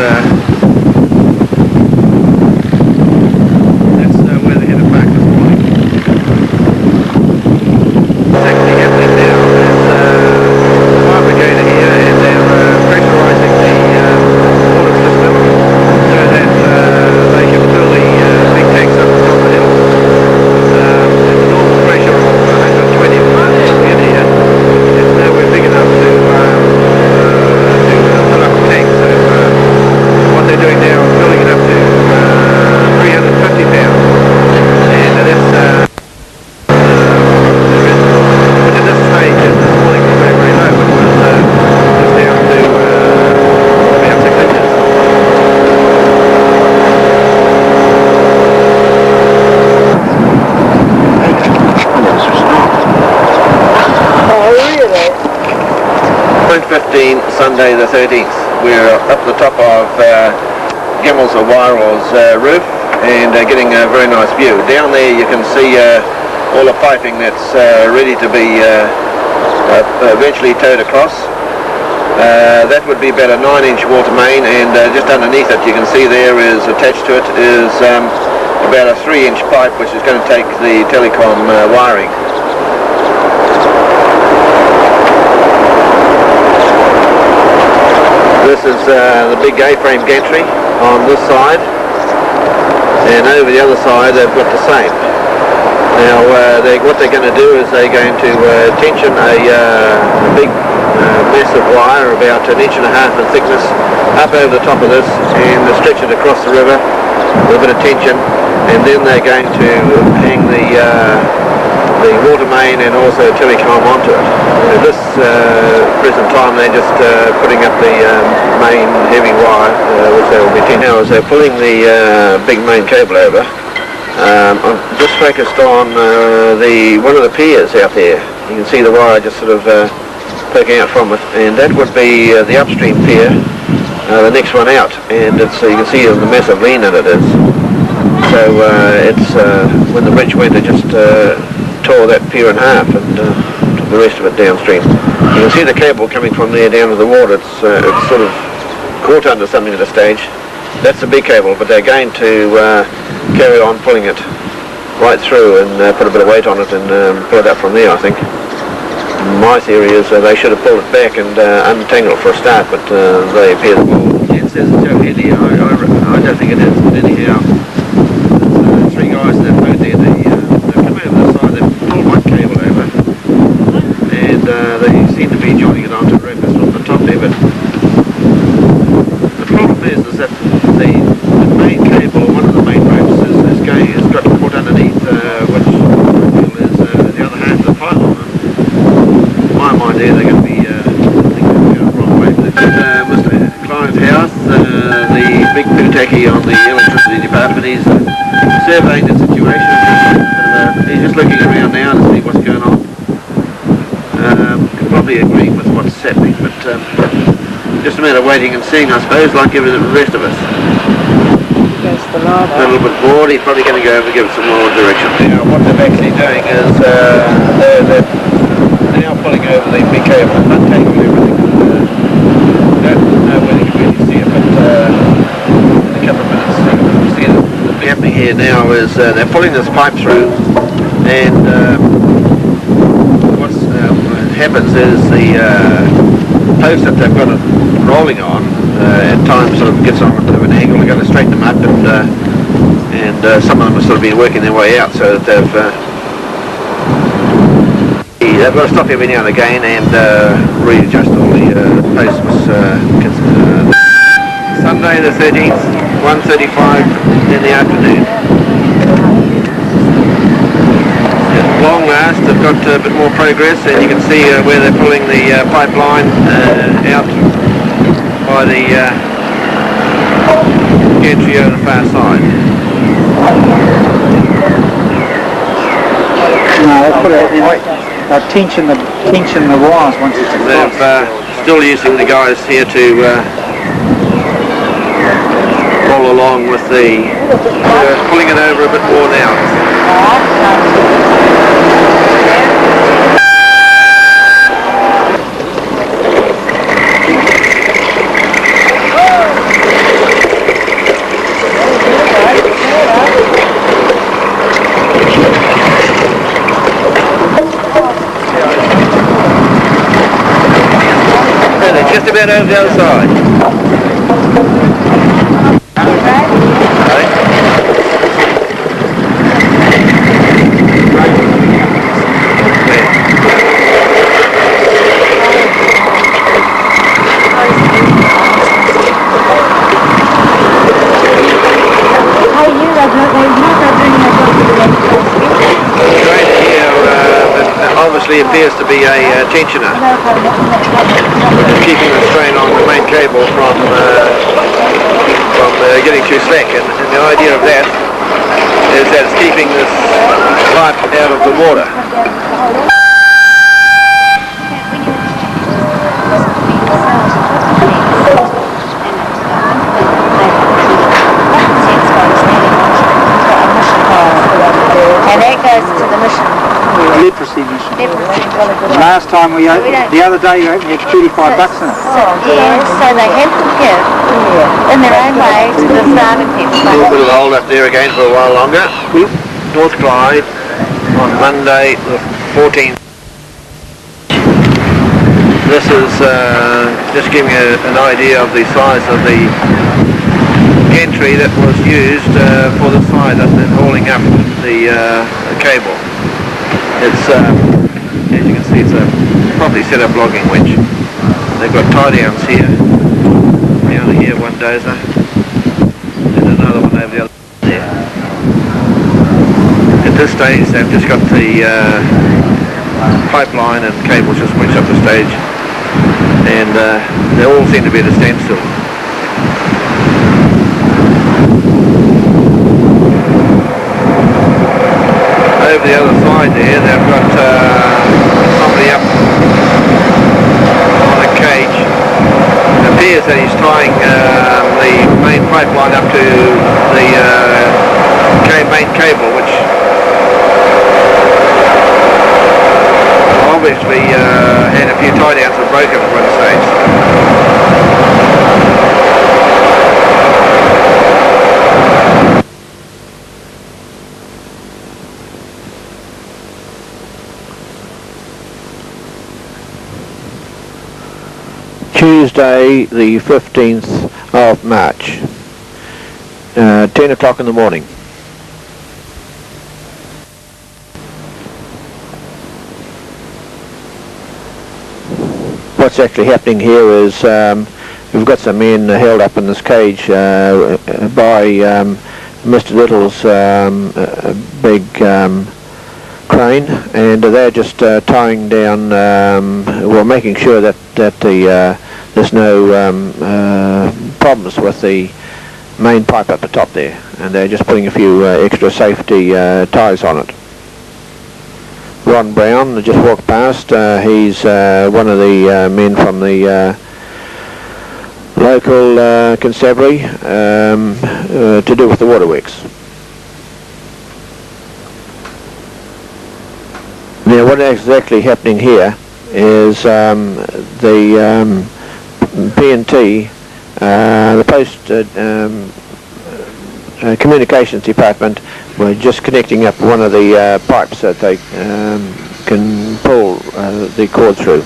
that's where they hit a back this morning. What's actually happening now is the fire brigade are here and they're pressurising the water system so that they can fill the big tanks up the top of the hill. At the normal pressure of 120 in here, it's nowhere big enough to fill up the tank. So what they're doing now is filling it up to 350 pounds. And that's which at this stage this morning was very, very low. It was just down to about 6 inches. Oh, really? 15, Sunday the 13th. We're up the top of Gimmel's or Wairoa's roof and getting a very nice view. Down there you can see all the piping that's ready to be eventually towed across. That would be about a 9-inch water main, and just underneath it you can see there is attached to it is about a 3-inch pipe which is going to take the telecom wiring. This is the big A-frame gantry on this side, and over the other side they've got the same. Now what they're going to do is they're going to tension a big massive wire about 1.5 inches in thickness up over the top of this and stretch it across the river with a bit of tension, and then they're going to hang the water main and also telecom onto it. At this present time they're just putting up the main heavy wire which they will be tensioning. Now as they're pulling the big main cable over, I'm just focused on one of the piers out there. You can see the wire just sort of poking out from it, and that would be the upstream pier, the next one out, and it's you can see the massive lean in it is. So it's when the bridge went it just tore that pier in half and took the rest of it downstream. You can see the cable coming from there down to the water. It's sort of caught under something at a stage. That's the big cable, but they're going to carry on pulling it right through and put a bit of weight on it and pull it up from there, I think. My theory is they should have pulled it back and untangled it for a start, but they appear to pull. It says it's so heavy. I don't think it is, but anyhow, there's 3 guys in that boat there. They've come over the side, they've pulled one cable over, and they seem to be joining it onto ropes from the top there, but the problem is that the main cable, one of the main ropes, has got caught underneath, which I feel is the other half of the pylon. In my mind there, they're going to be thinking about the wrong way. They've got Mr. Clive's house, the big putaki on the electricity department. He's surveying the situation. He's just looking around now to see what's going on. Could probably agree with what's happening, but just a matter of waiting and seeing, I suppose, like every the rest of us. A little bit bored. He's probably going to go over and give it some more direction. Now, what they're actually doing is they're now pulling over the big cable and untangling everything. Don't know whether you can really see it, but in a couple of minutes you'll see it. What's happening here now is they're pulling this pipe through, and what happens is the post that they've got it rolling on, at times sort of gets on to an angle. We've got to straighten them up, and some of them have sort of been working their way out, so that they've got to stop every now and again and readjust all the posts. Sunday the 13th, 1:35 in the afternoon. At long last, they've got a bit more progress, and you can see where they're pulling the pipeline out by the entry on the far side. No, they put it in. They're tension the wires once it's across. They're still using the guys here to pull along with the pulling it over a bit more now. Just about over the other side. Obviously appears to be a tensioner, which is keeping the strain on the main cable from getting too slack, and the idea of that is that it's keeping this pipe out of the water. And that goes to the mission. Leprosy mission. Last time the other day you opened, you had 35 bucks in it. So they have to give in their own way to the starving people. A little bit of a hold up there again for a while longer. North Clyde on Monday the 14th. This is just giving you an idea of the size of the entry that was used for the side and then hauling up the cable. It's, as you can see, it's a properly set up logging winch. They've got tie downs here, down here, one dozer, and another one over the other there. At this stage, they've just got the pipeline and cables just winched up the stage, and they all seem to be at a standstill. Over the other side there, they've got somebody up on a cage. It appears that he's tying the main pipeline up to the main cable, which obviously had a few tie downs that broken at one stage. Tuesday the 15th of March, 10 o'clock in the morning. What's actually happening here is we've got some men held up in this cage by Mr. Little's big crane, and they're just tying down, well, making sure that there's no problems with the main pipe at the top there, and they're just putting a few extra safety ties on it. Ron Brown just walked past. He's one of the men from the local constabulary to do with the waterworks. Now, what is exactly happening here is the P&T, the Post Communications Department, were just connecting up one of the pipes that they can pull the cord through.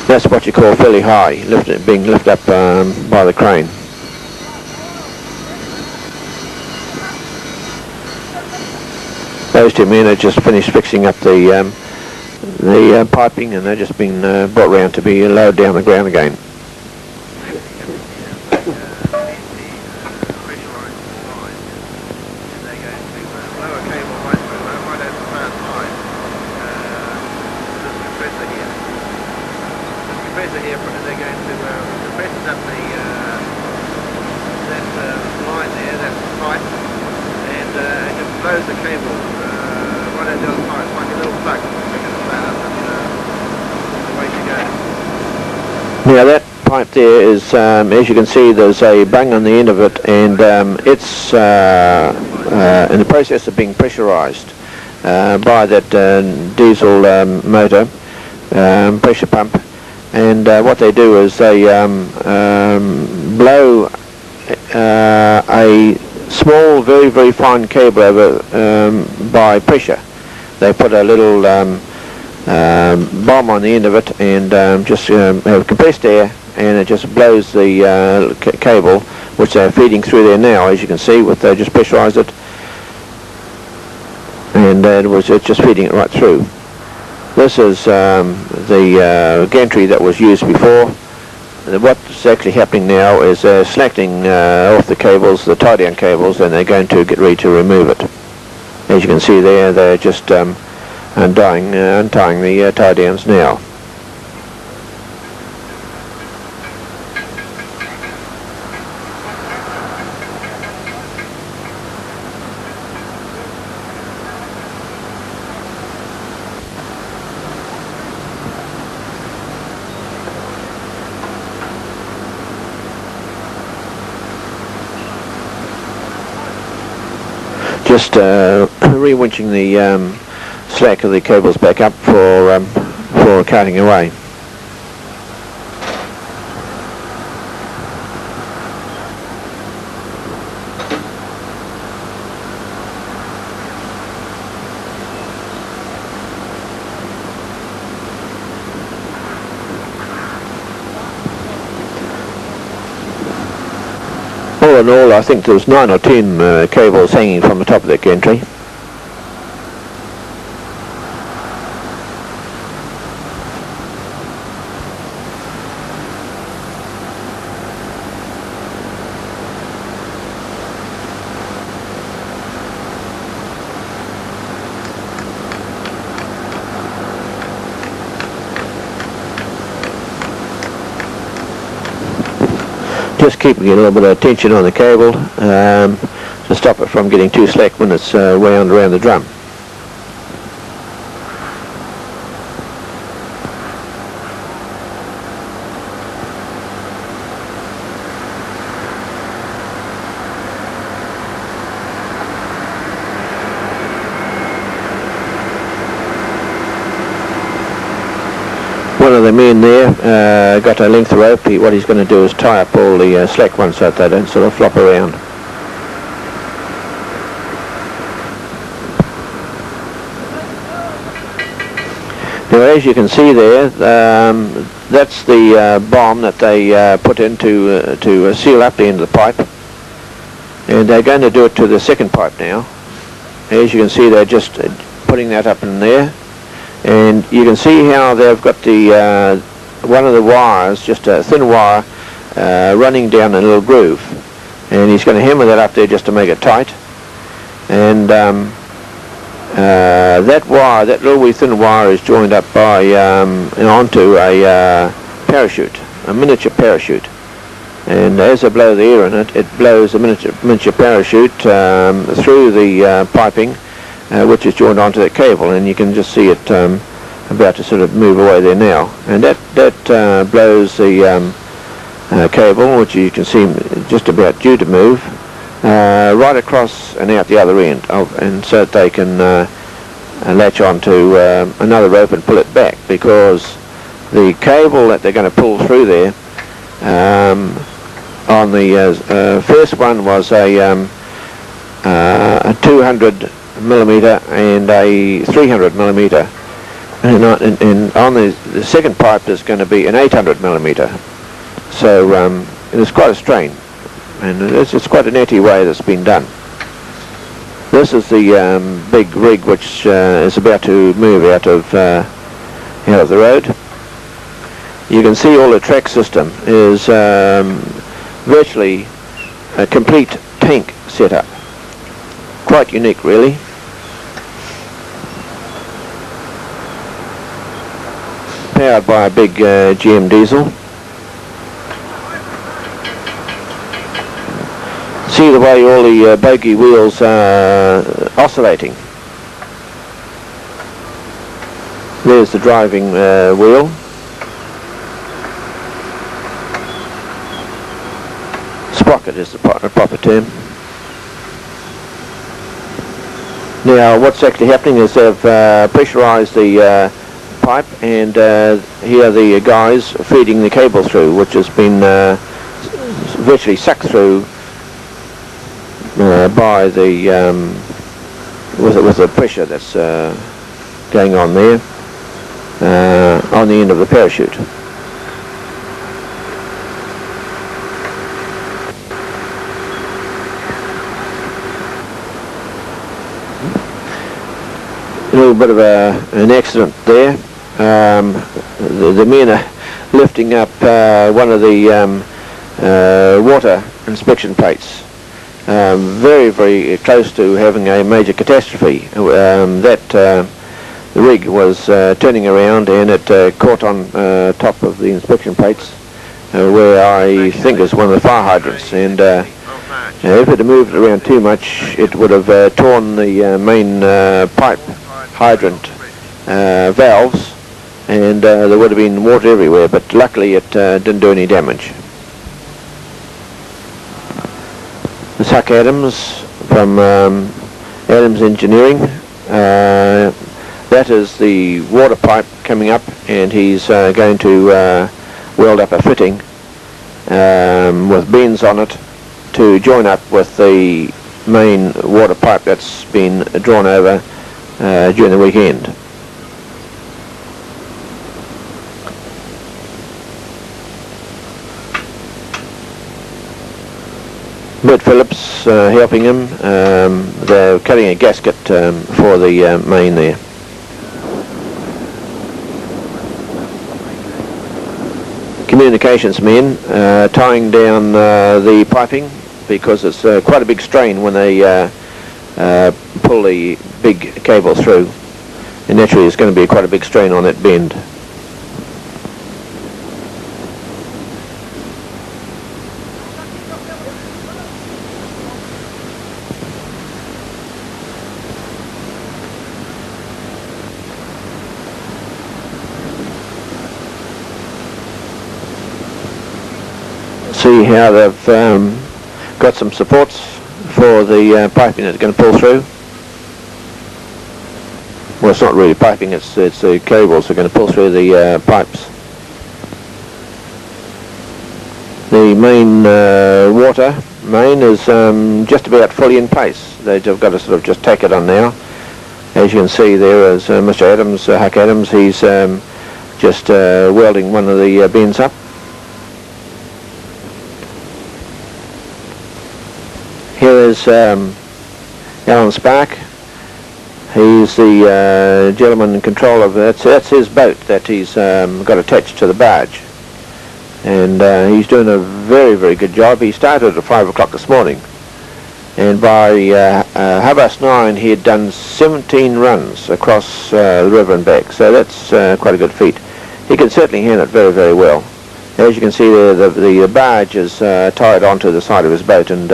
That's what you call fairly high, being lifted up by the crane. Those two men have just finished fixing up the piping, and they're just been brought round to be lowered down the ground again. Now that pipe there is, as you can see, there's a bung on the end of it, and it's in the process of being pressurized by that diesel motor pressure pump. And what they do is they blow a small, very, very fine cable over by pressure. They put a little bomb on the end of it, and just have compressed air, and it just blows the cable, which they're feeding through there now, as you can see. They just pressurized it, and it's just feeding it right through. This is the gantry that was used before. What's actually happening now is they're slacking off the cables, the tie-down cables, and they're going to get ready to remove it. As you can see there, they're just untying the tie-downs now. Just re-winching the slack of the cables back up for carting away. All in all, I think there's 9 or 10 cables hanging from the top of that gantry. Just keeping a little bit of tension on the cable to stop it from getting too slack when it's wound around the drum. One of the men there got a length of rope. What he's going to do is tie up all the slack ones so that they don't sort of flop around. Now, as you can see there, that's the bomb that they put in to seal up the end of the pipe, and they're going to do it to the second pipe now. As you can see, they're just putting that up in there. And you can see how they've got the one of the wires, just a thin wire, running down a little groove, and he's going to hammer that up there just to make it tight. And that wire, that little wee thin wire, is joined up by onto a parachute, a miniature parachute. And as they blow the air in it, it blows the miniature parachute through the piping, which is joined onto that cable, and you can just see it about to sort of move away there now. And that blows the cable, which you can see just about due to move, right across and out the other end, and so that they can latch onto another rope and pull it back, because the cable that they're going to pull through there on the first one was a 200 millimeter and a 300 millimeter And on the second pipe there's going to be an 800 millimetre. So it's quite a strain, and it's quite a netty way that's been done. This is the big rig which is about to move out of the road. You can see all the track system is virtually a complete tank setup. Quite unique, really. Powered by a big GM diesel. See the way all the bogie wheels are oscillating. There's the driving wheel. Sprocket is the proper term. Now what's actually happening is they've pressurised the pipe, and here are the guys feeding the cable through, which has been virtually sucked through by the with the pressure that's going on there on the end of the parachute. A little bit of an accident there. The men are lifting up one of the water inspection plates. Very, very close to having a major catastrophe. The rig was turning around, and it caught on top of the inspection plates, where I think is one of the fire hydrants. And if it had moved around too much, it would have torn the main pipe hydrant valves, and there would have been water everywhere. But luckily, it didn't do any damage. This Huck Adams from Adams Engineering. That is the water pipe coming up, and he's going to weld up a fitting with bends on it to join up with the main water pipe that's been drawn over during the weekend. Bert Phillips helping him. They're cutting a gasket for the main there. Communications men tying down the piping, because it's quite a big strain when they pull the big cable through, and naturally it's going to be quite a big strain on that bend. See how they've got some supports for the piping that's going to pull through. Well, it's not really piping, it's the cables that are going to pull through the pipes. The main water main is just about fully in place. They've got to sort of just tack it on now. As you can see, there is Mr. Adams, Huck Adams. He's just welding one of the bends up. Here is Alan Spark. He's the gentleman in control of that's his boat that he's got attached to the barge, and he's doing a very, very good job. He started at 5 o'clock this morning, and by 9:30 he had done 17 runs across the river and back. So that's quite a good feat. He can certainly handle it very, very well. As you can see there, the barge is tied onto the side of his boat, and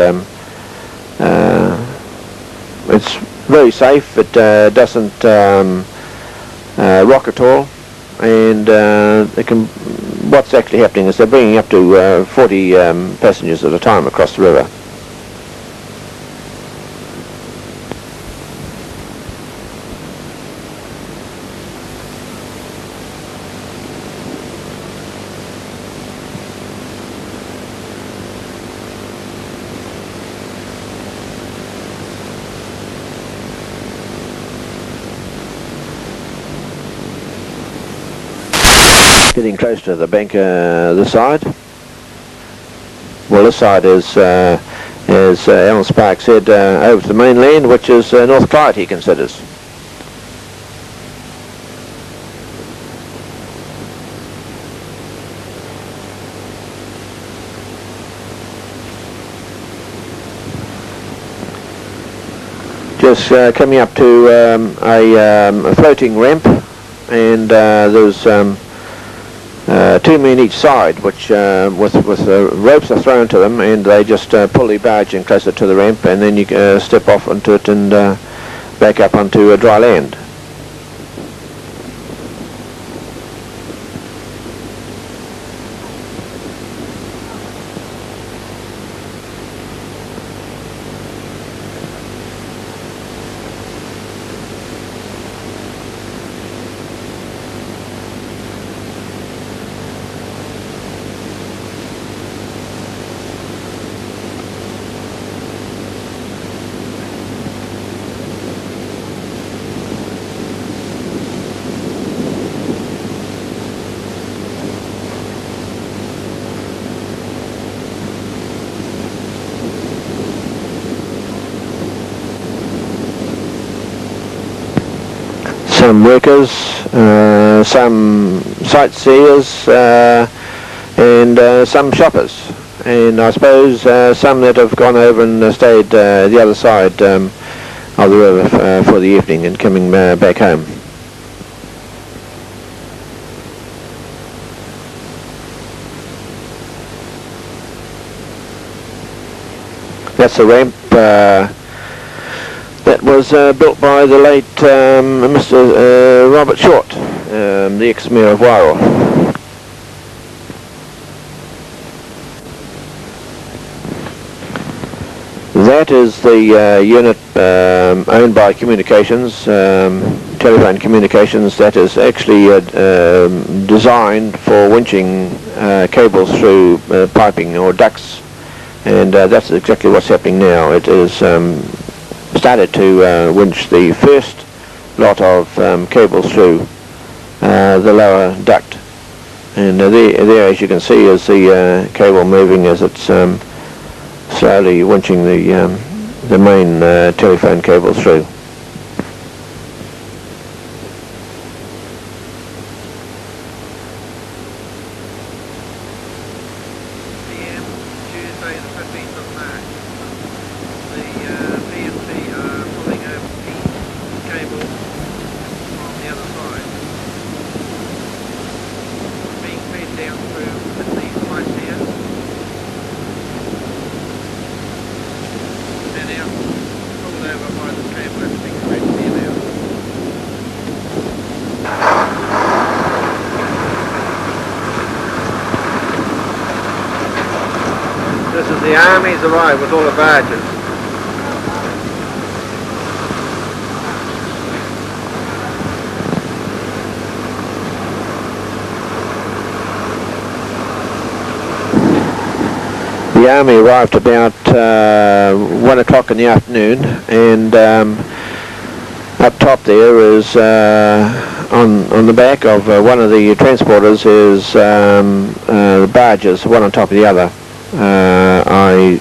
it's very safe. It doesn't rock at all, and what's actually happening is they're bringing up to 40 passengers at a time across the river. Getting close to the bank this side. Well, this side is, as Alan Sparks said, over to the mainland, which is North Clyde, he considers. Just coming up to a floating ramp, and there's 2 men each side, which with ropes are thrown to them, and they just pull the barge in closer to the ramp, and then you step off onto it and back up onto dry land. Some workers, some sightseers, and some shoppers, and I suppose some that have gone over and stayed the other side of the river for the evening and coming back home. That's the ramp that was built by the late Mr. Robert Short, the ex-mayor of Wairoa. That is the unit owned by Communications, Telephone Communications, that is actually designed for winching cables through piping or ducts, and that's exactly what's happening now. It is started to winch the first lot of cables through the lower duct, and there as you can see is the cable moving as it's slowly winching the main telephone cable through. This is the army's arrived with all the barges. The army arrived about 1 o'clock in the afternoon, and up top there is on the back of one of the transporters is the barges, one on top of the other. I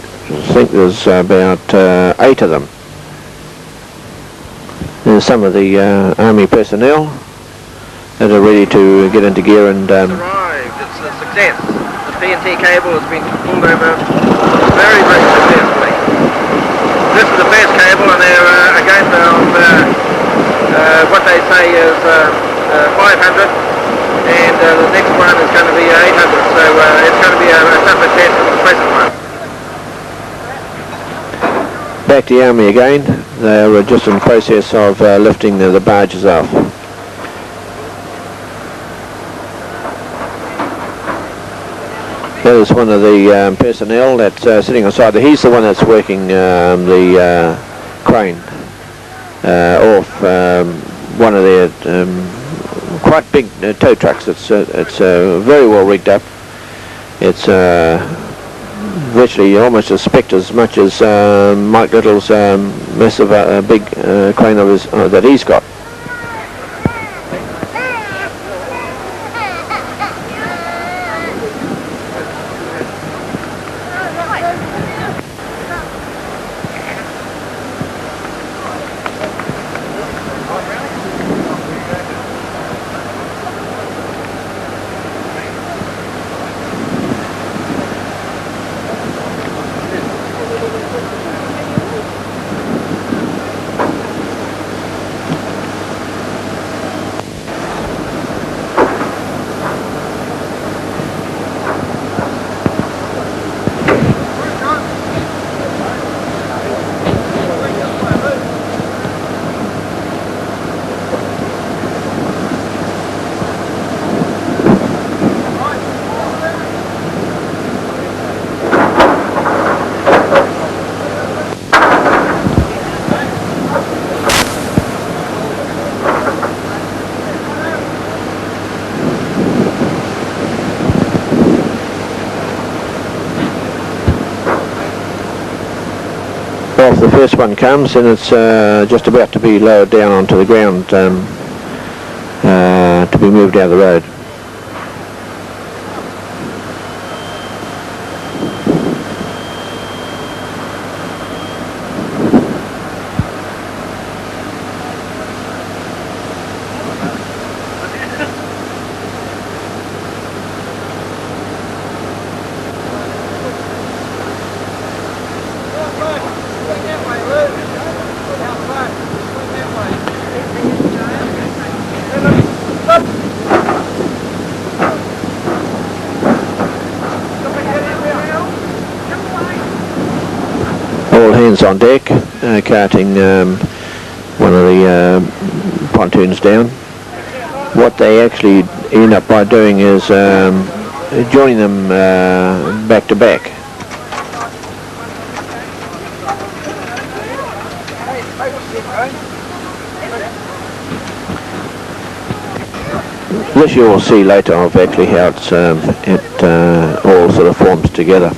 think there's about 8 of them. There's some of the army personnel that are ready to get into gear and... It's arrived, it's a success. The TNT cable has been pulled over very, very successfully. This is the first cable, and they're a game of what they say is 500. And the next one is going to be 800, so it's going to be a tougher test than the present one. Back to the army again. They're just in process of lifting the barges off. There's one of the personnel that's sitting on side. He's the one that's working the crane off one of their quite big tow trucks. It's very well rigged up. It's virtually almost as spec as much as Mike Little's massive big crane of his, that he's got. Off the first one comes, and it's just about to be lowered down onto the ground to be moved out of the road. All hands on deck, carting one of the pontoons down. What they actually end up by doing is joining them back to back. This you will see later of actually how it all sort of forms together.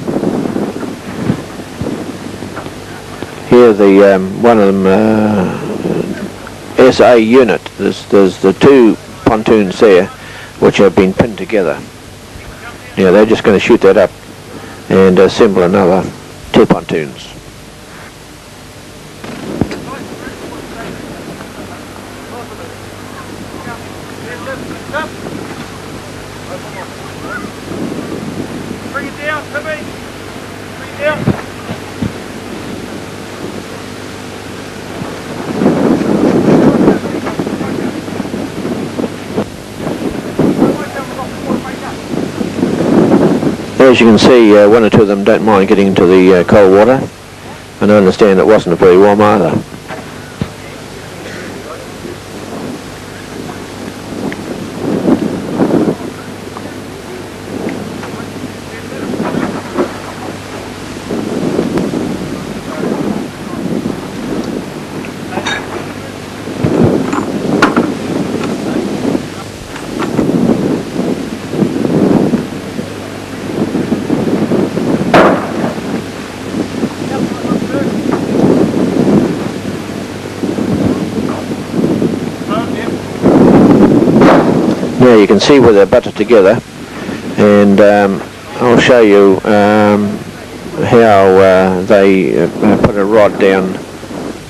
Here the one of them SA unit. There's the two pontoons there which have been pinned together. Yeah, they're just going to shoot that up and assemble another two pontoons. Bring it down, Timmy. Bring it down. As you can see, one or two of them don't mind getting into the cold water, and I understand it wasn't very warm either. Yeah, you can see where they're butted together, and I'll show you how they put a rod down.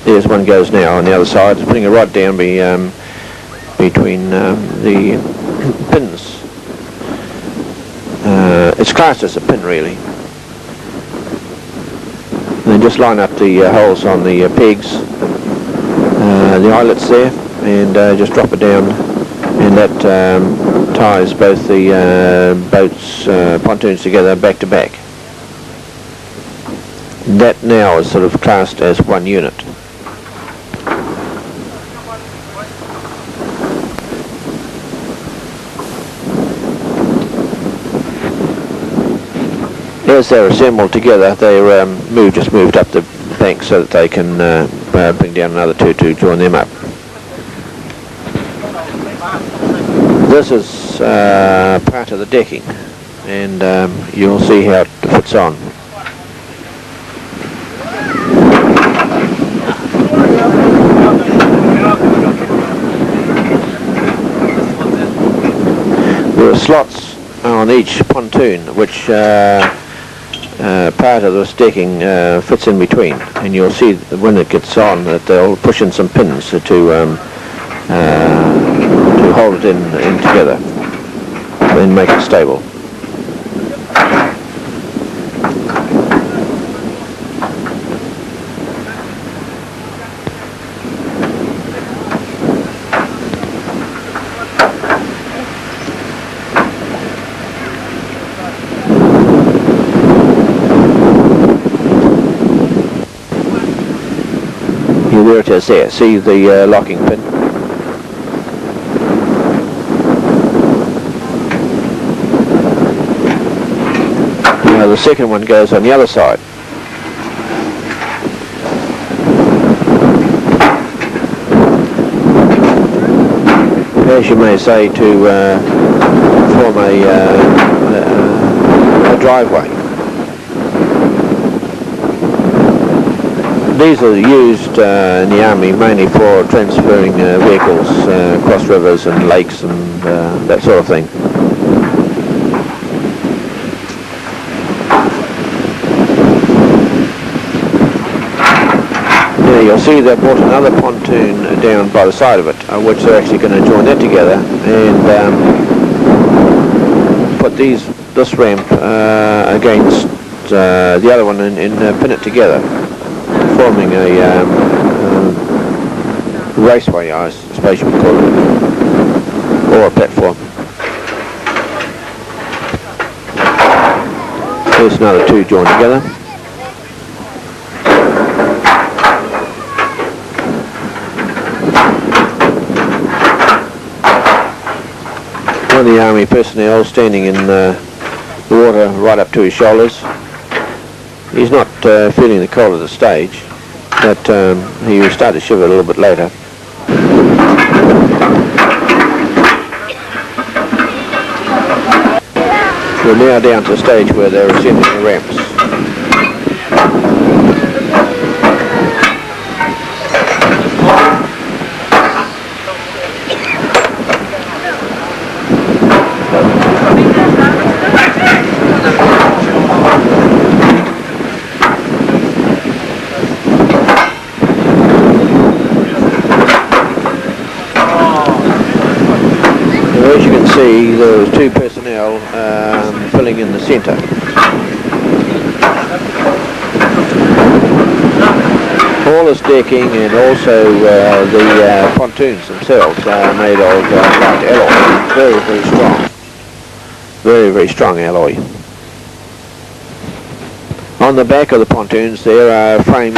There's one goes now on the other side. It's putting a rod down between the pins. It's classed as a pin really. And then just line up the holes on the pegs, the eyelets there, and just drop it down. And that ties both the boats, pontoons together back to back. That now is sort of classed as one unit. As they're assembled together, they're just moved up the bank so that they can bring down another two to join them up. This is part of the decking, and you'll see how it fits on. There are slots on each pontoon which part of this decking fits in between, and you'll see that when it gets on that they'll push in some pins to hold it in together and make it stable. Here, there it is there. See the locking pin? Now the second one goes on the other side. As you may say, to form a driveway. These are used in the army mainly for transferring vehicles across rivers and lakes and that sort of thing. Now you'll see they brought another pontoon down by the side of it, which they're actually going to join that together and put this ramp against the other one and pin it together, forming a raceway, I suppose you would call it, or a platform. There's another two joined together. One of the army personnel standing in the water right up to his shoulders. He's not feeling the cold at the stage, but he will start to shiver a little bit later. We're now down to the stage where they're ascending the ramps. As you can see, there was two personnel filling in the centre. All this decking and also the pontoons themselves are made of light alloy, very, very strong. Very, very strong alloy. On the back of the pontoons there are frames.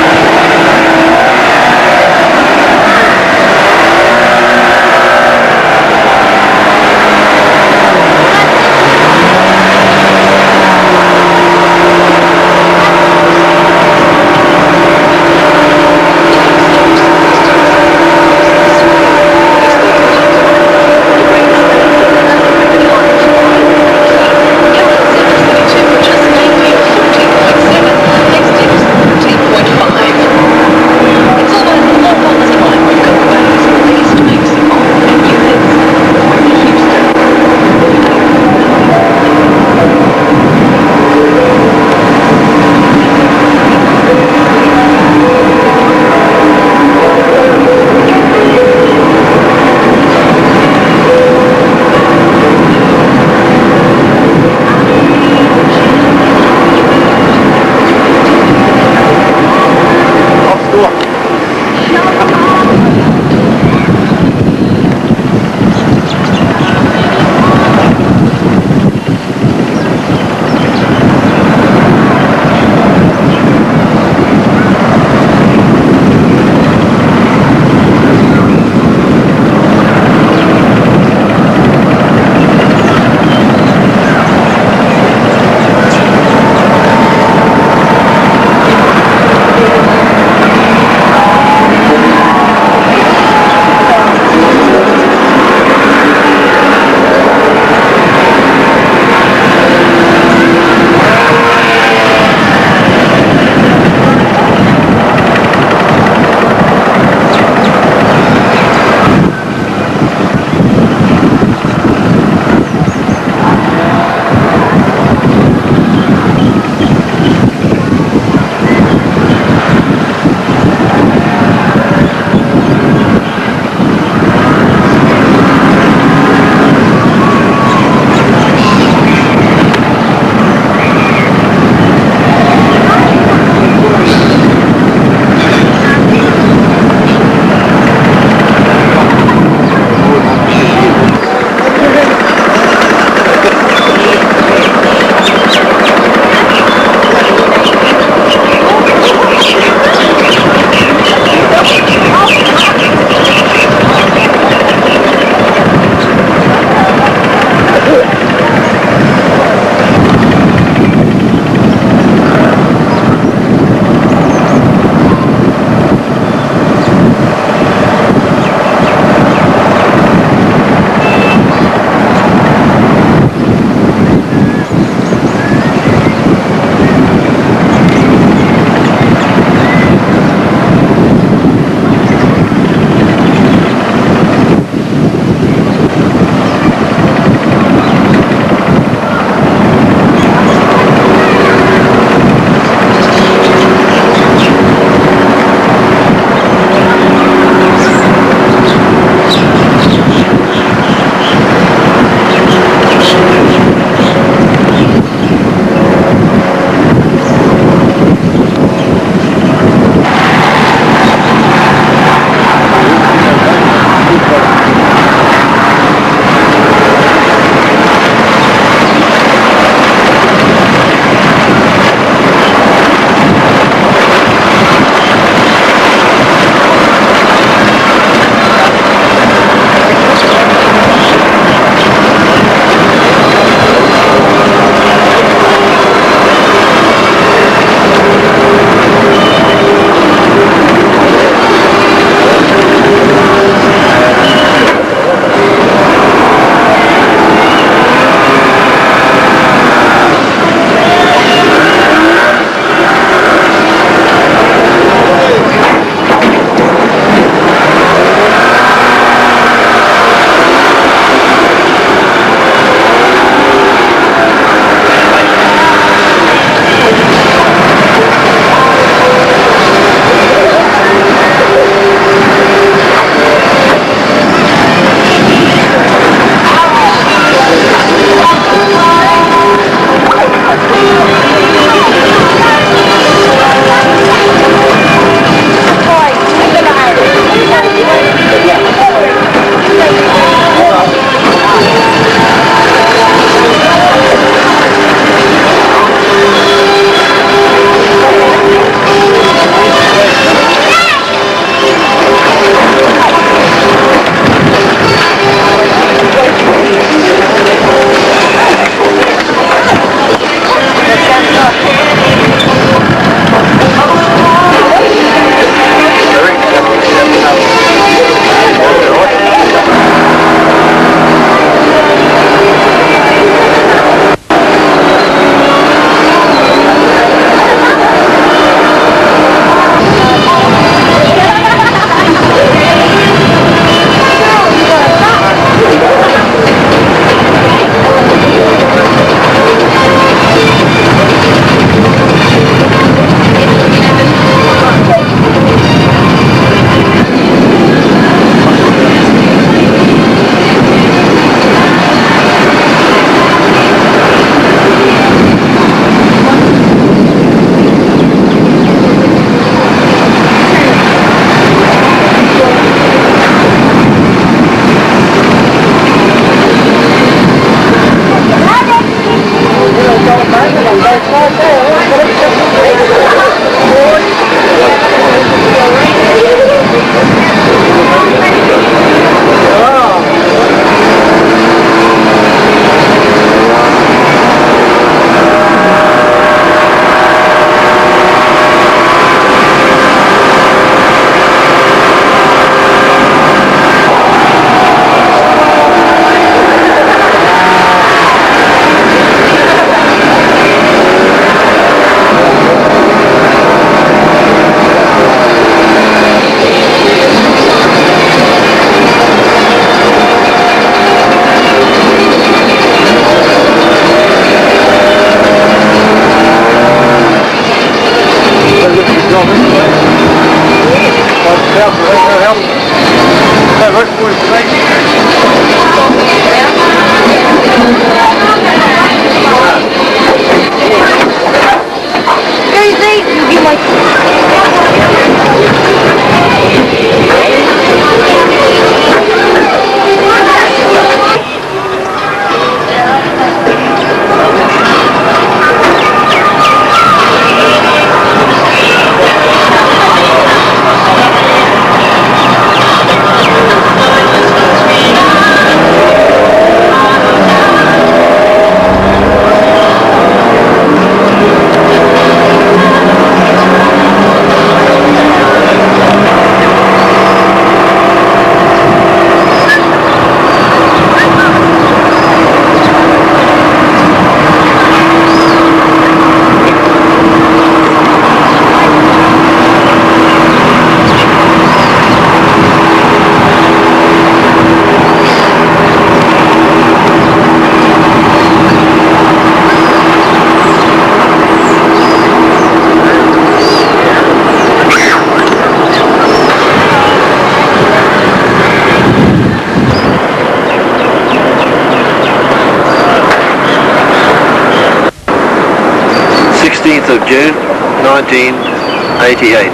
16th of June 1988.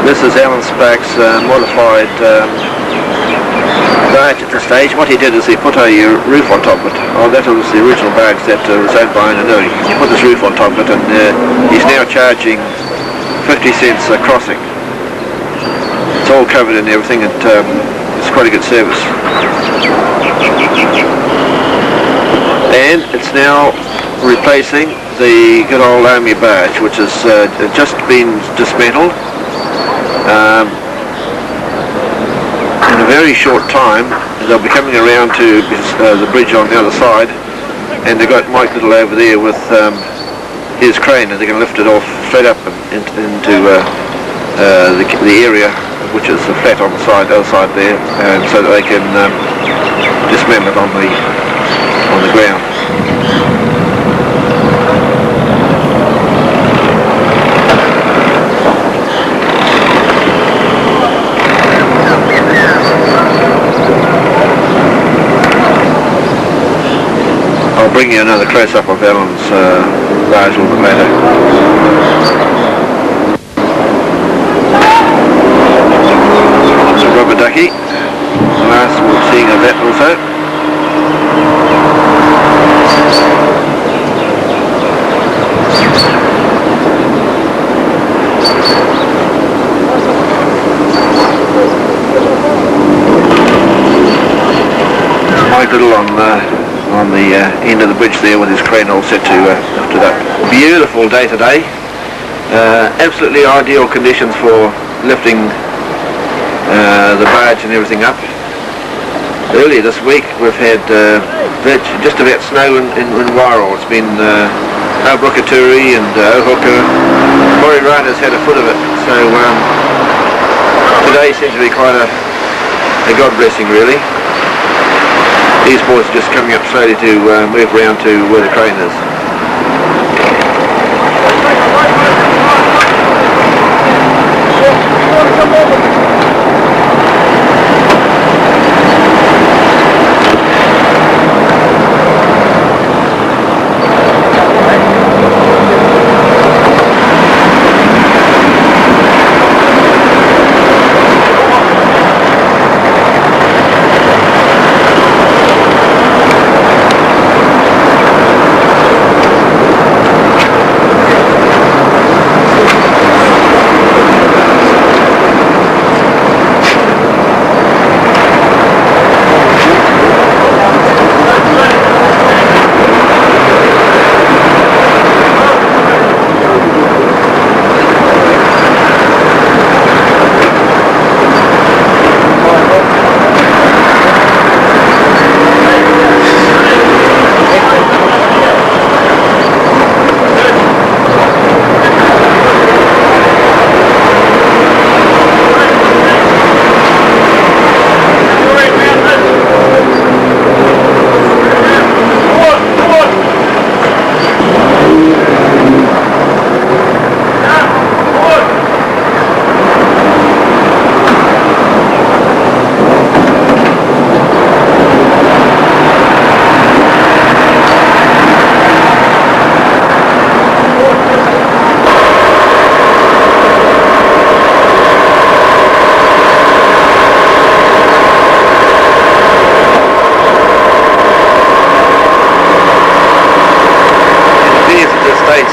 This is Alan Spack's modified barge at this stage. What he did is he put a roof on top of it. Oh, that was the original barge that was owned by Owner. He put this roof on top of it, and he's now charging 50 cents a crossing. It's all covered and everything, and it's quite a good service. And it's now replacing the good old army barge, which has just been dismantled. In a very short time, they'll be coming around to the bridge on the other side, and they've got Mike Little over there with his crane, and they're going to lift it off straight up into the area, which is flat on the other side there, so that they can dismantle it on the ground. I'll bring you another close-up of Alan's barge a little bit later. The rubber ducky, the last we're seeing of that also. Mike Little on the end of the bridge there with his crane all set to lift it up. Beautiful day today. Absolutely ideal conditions for lifting the barge and everything up. Earlier this week we've had just about snow in Wairoa. It's been Abrukaturi and Ohoka. Wairoa's had a foot of it. So today seems to be quite a God blessing really. These boys are just coming up slowly to move around to where the crane is.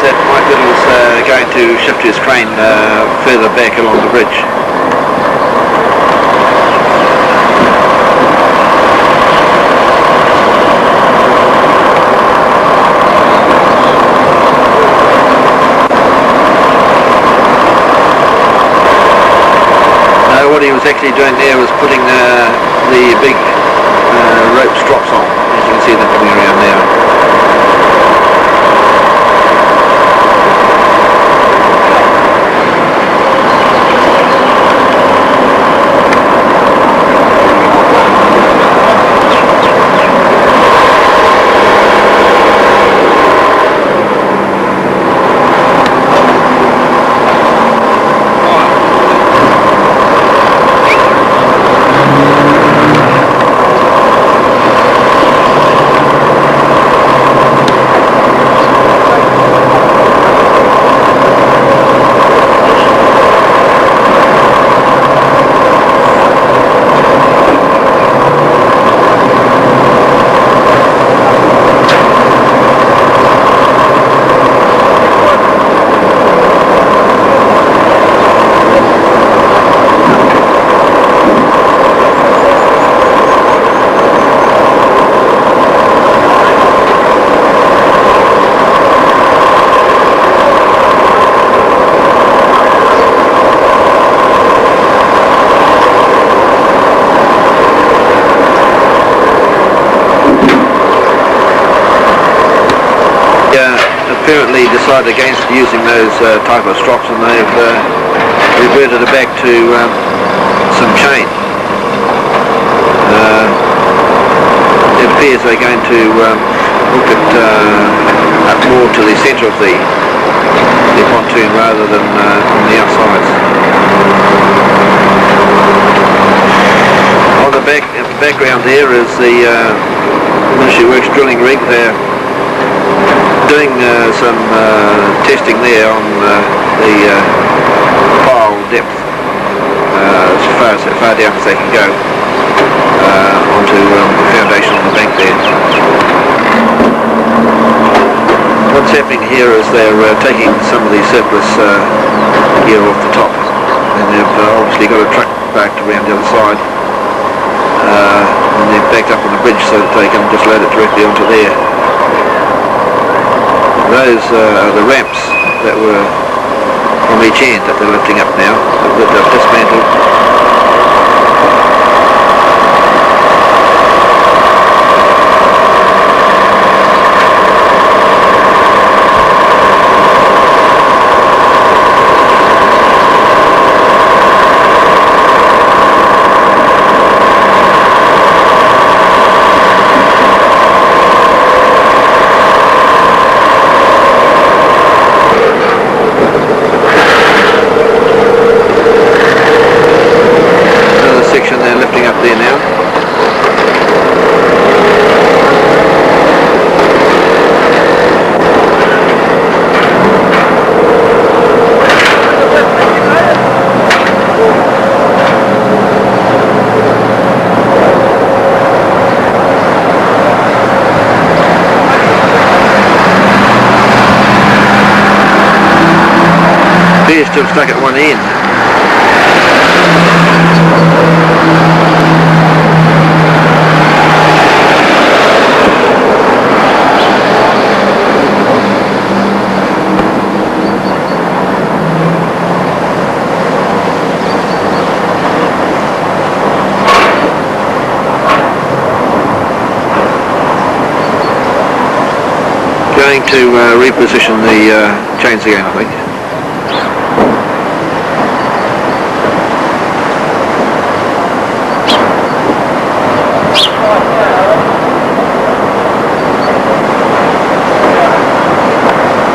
That Mike Little's going to shift his crane further back along the bridge. What he was actually doing there was putting the big rope strops on, as you can see them coming around now. decided against using those type of strops, and they've reverted it back to some chain. It appears they're going to hook it up more to the centre of the pontoon rather than on the outsides. On the background there is the Ministry Works drilling rig. They're doing some testing there on the pile depth as far down as they can go onto the foundation on the bank there. What's happening here is they're taking some of the surplus gear off the top, and they've obviously got a truck parked around the other side, and they're backed up on the bridge so that they can just load it directly onto there. Those are the ramps that were on each end that they're lifting up now, that they've dismantled. Still stuck at one end. Going to reposition the chains again, I think.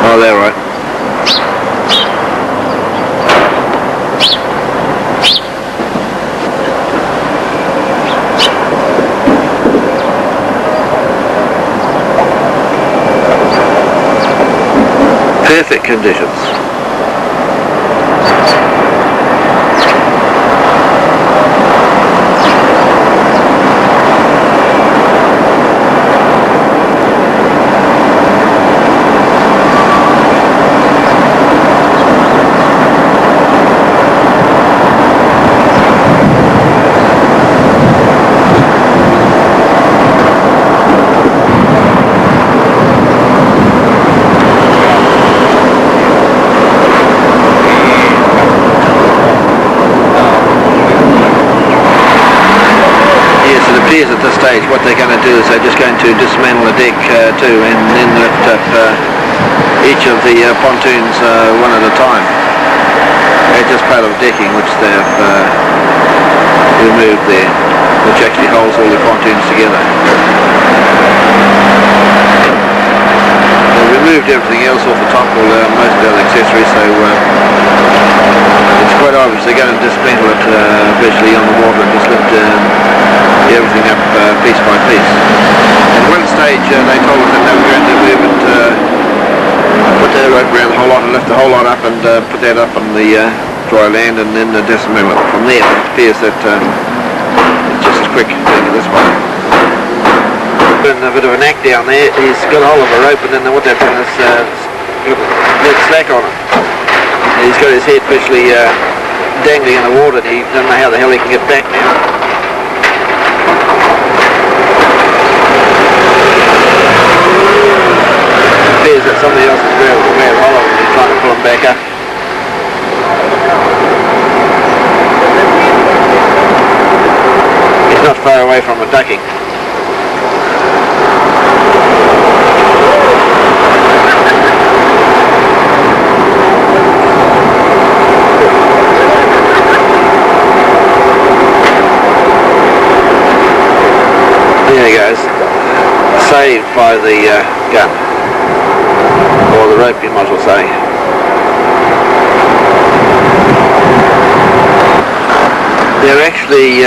Oh, they're right. Perfect conditions. At this stage what they're going to do is they're just going to dismantle the deck too, and then lift up each of the pontoons one at a time. It's just part of decking which they've removed there, which actually holds all the pontoons together. They've removed everything else off the top, all most of the other accessories, so it's quite obvious they're going to dismantle it visually on the water and just lift everything up piece by piece. At one stage they told us that they were going to move it, put their rope around the whole lot and lift the whole lot up and put that up on the dry land and then dismantle it from there. But it appears that it's just as quick doing it this way. Been a bit of an act down there. He's got a hold of a rope and then what they've done is let slack on it. And he's got his head visually dangling in the water and he doesn't know how the hell he can get back now. Appears that somebody else is grabbed the hold of him and he's trying to pull him back up. He's not far away from a ducking. by the gun, or the rope you might as well say. They're actually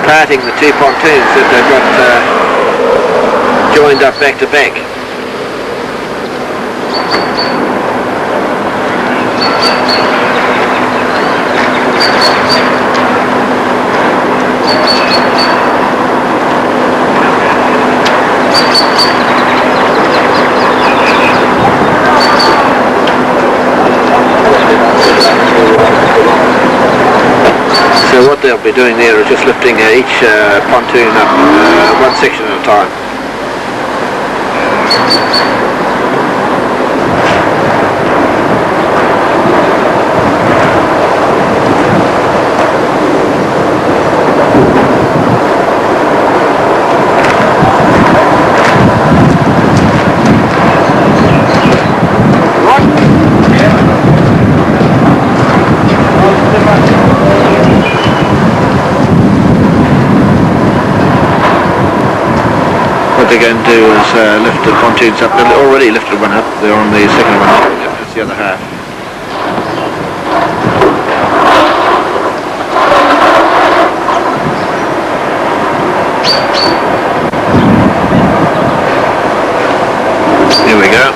parting the two pontoons that they've got joined up back to back. So what they'll be doing there is just lifting each pontoon up one section at a time. What they're going to do is lift the pontoons up. They've already lifted one up. They're on the second one up. That's the other half. Here we go.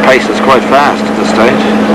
Pace is quite fast at this stage.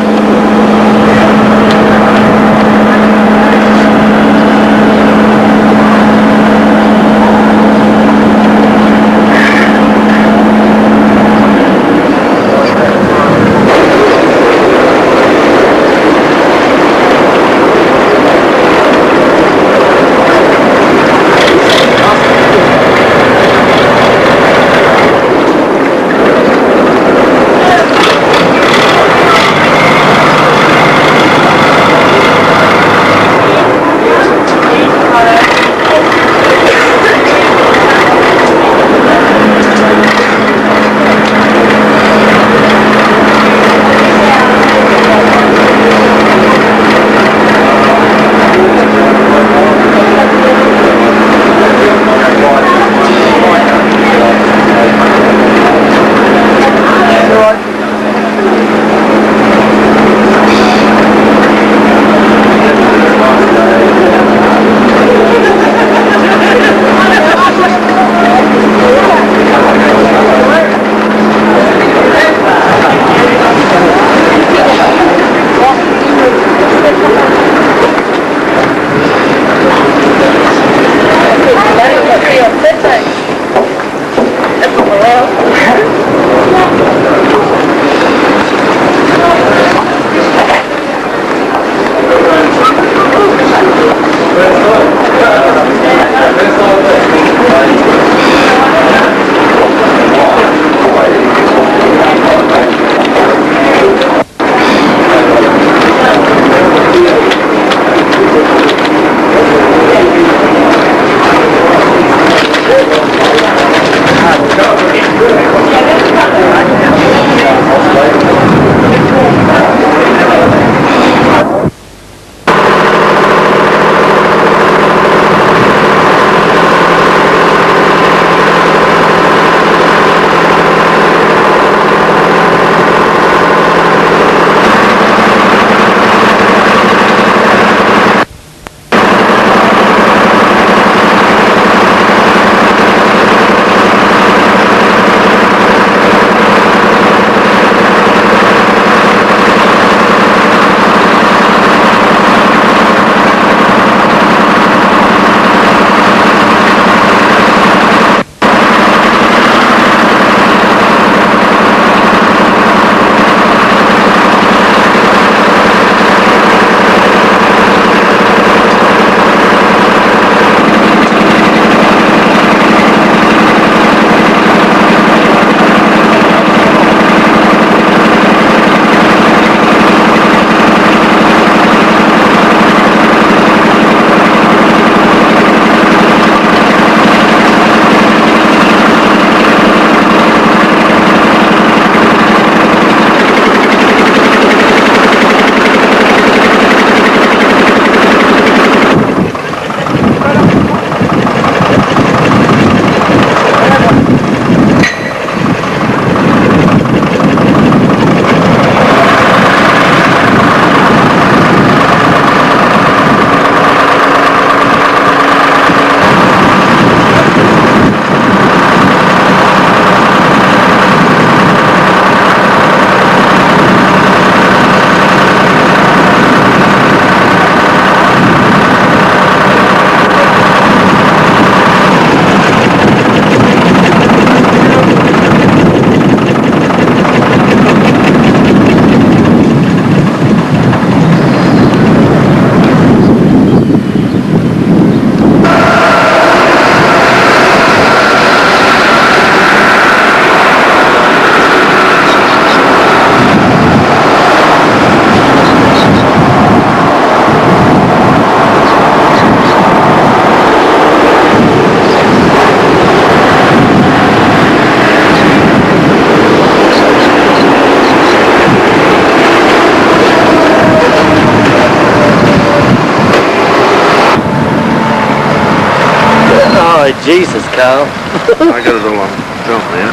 Oh, Jesus, Carl. I got it all on film now.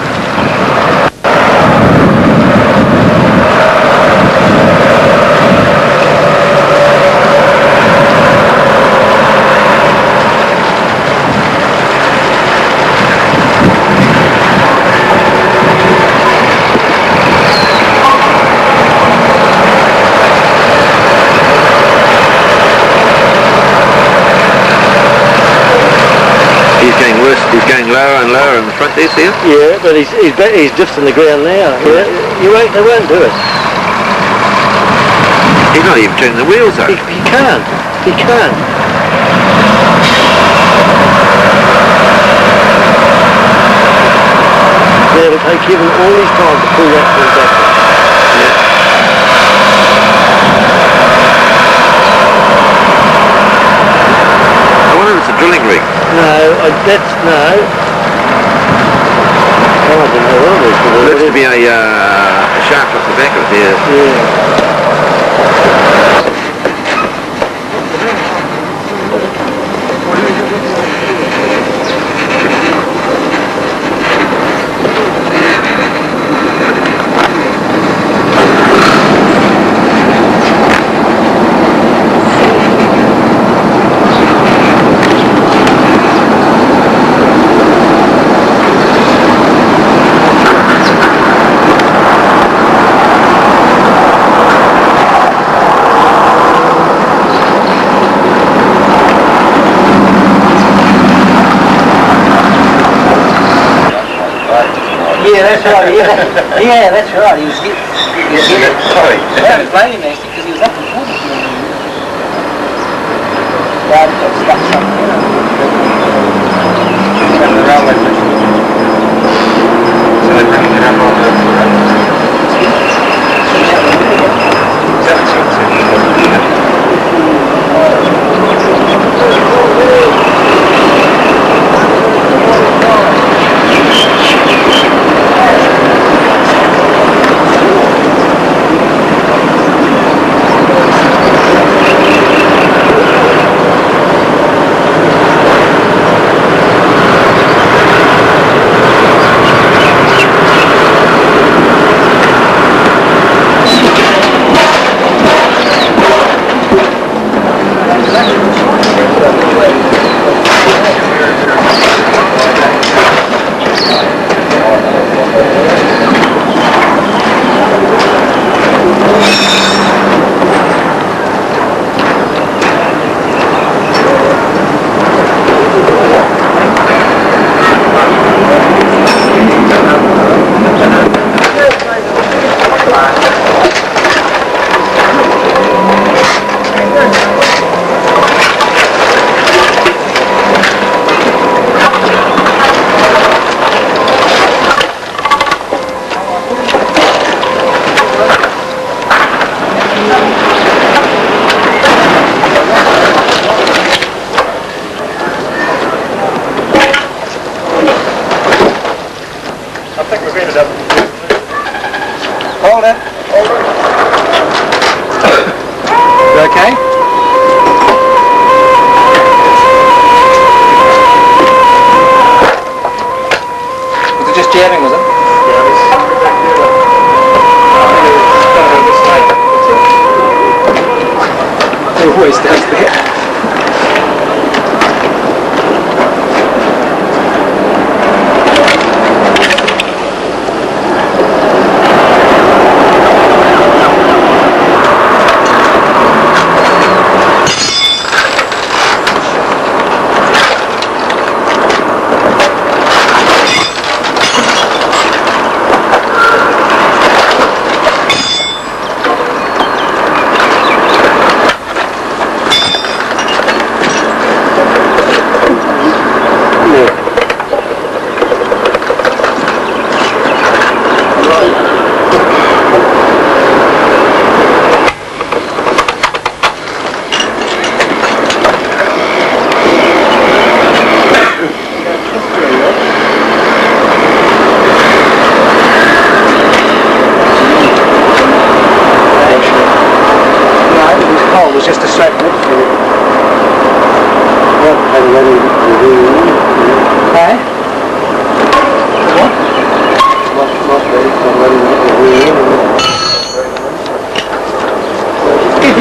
He's going lower and lower in the front there, see it? Yeah, but he's drifting the ground now. Yeah, they won't do it. He's not even turning the wheels up. He can't. He can't. Yeah, it'll take Kevin all his time to pull that thing back. I wonder if it's a drilling rig. No. Oh, I don't know what it is. Looks to be a shaft off the back of it here. Yeah. Yeah, that's right. Yeah, that's right. He was getting sorry. I was blaming him because he was up in front of you. Dad got stuck somewhere. The railway bridge. So they're bringing it up on the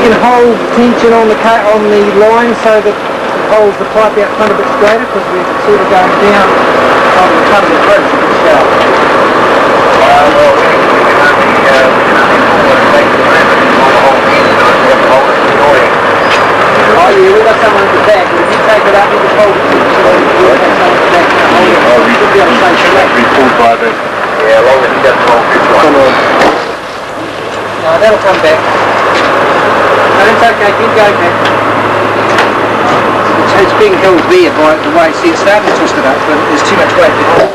can hold tension on the line so that it holds the pipe out front a bit straighter, because we're sort of going down on the front of the bridge a bit shallow. Well, we can only pull it back to the moment on the whole end, and I have to hold it. It's annoying. Oh yeah, we've got someone at the back, but if you take it up, you can hold it. We'll have someone at the back. You should be able to take it up. Be pulled by the... Yeah, as long as it doesn't hold this one. No, that'll come back. No, it's okay, keep going back. It's being held there by the way, see it's starting to twist it up, but there's too much weight behind.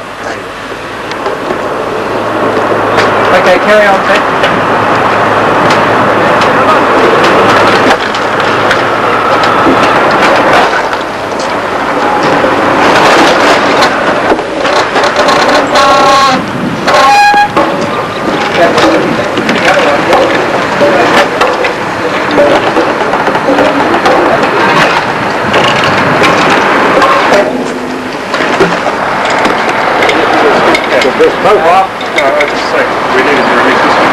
Okay, carry on, Pat. This profile? No, I just say we needed to release this one.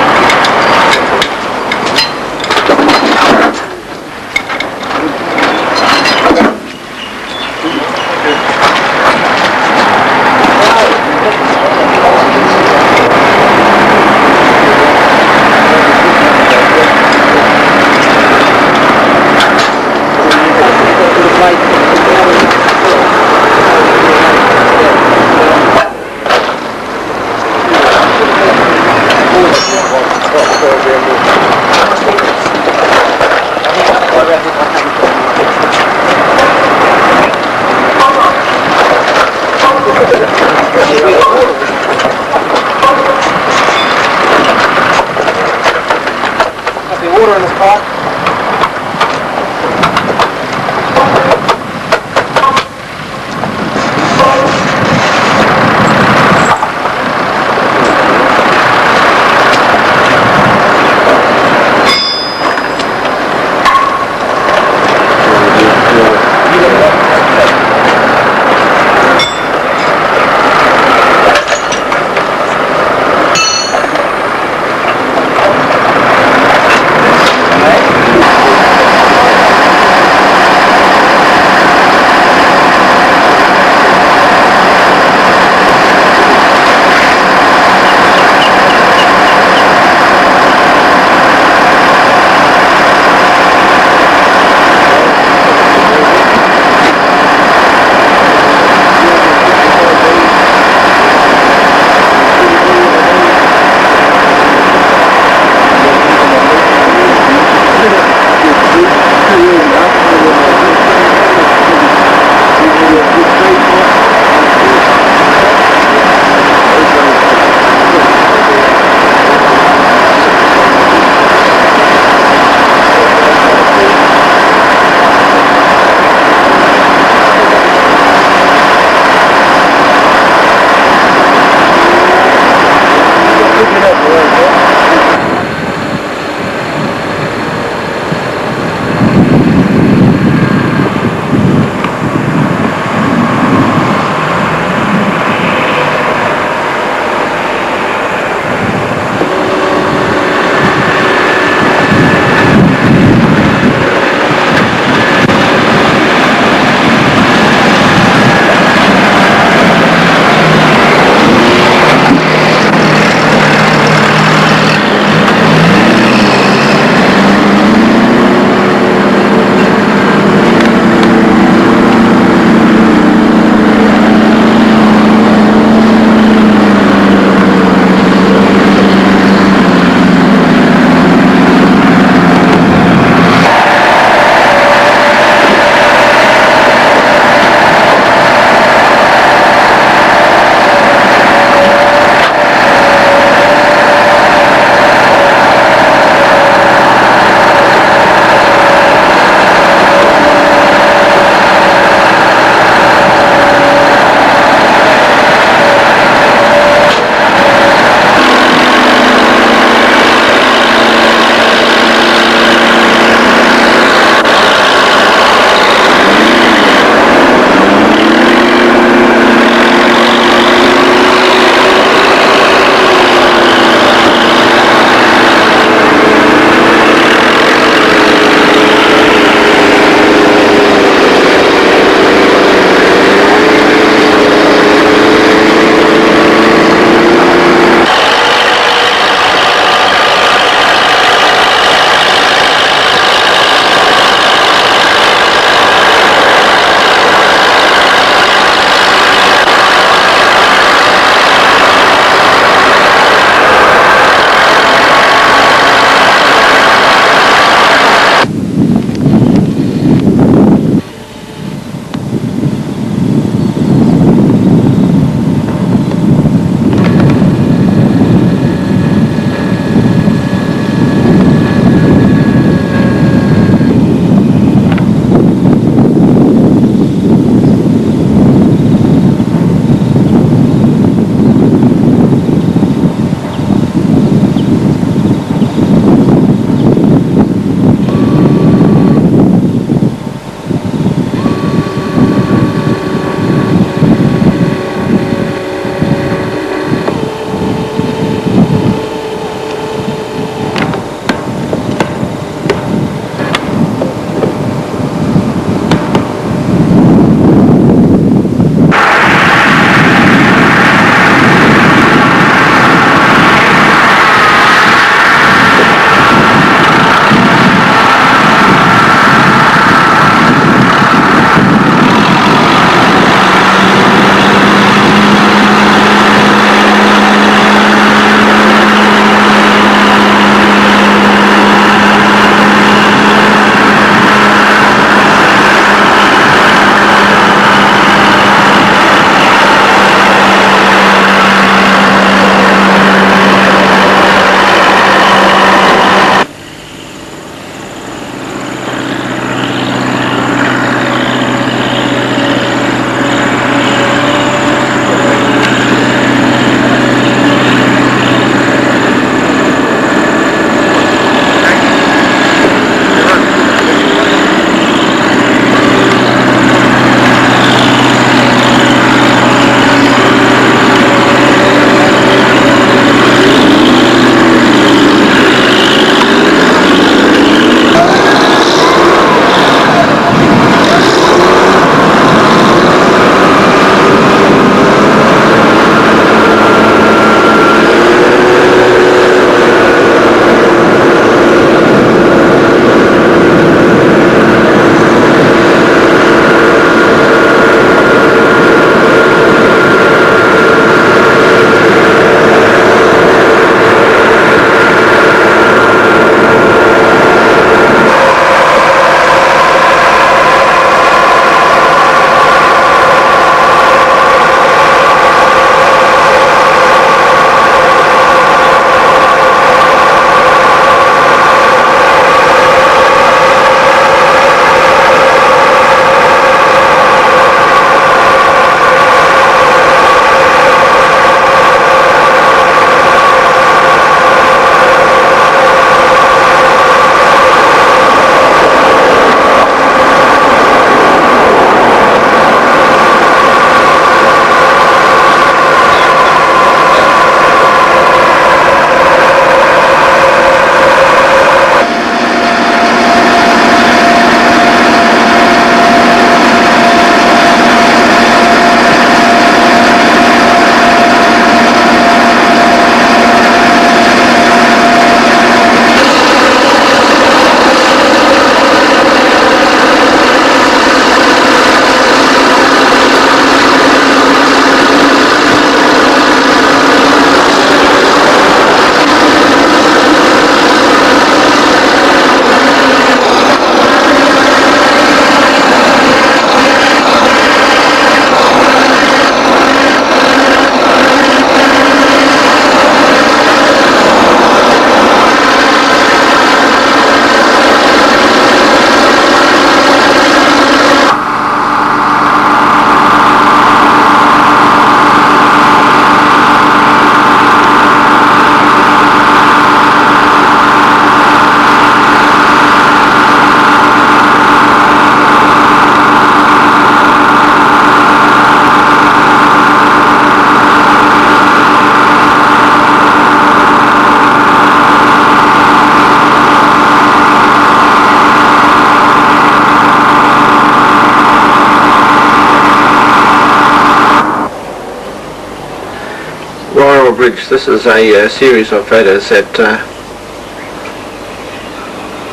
Wairoa Bridge. This is a series of photos that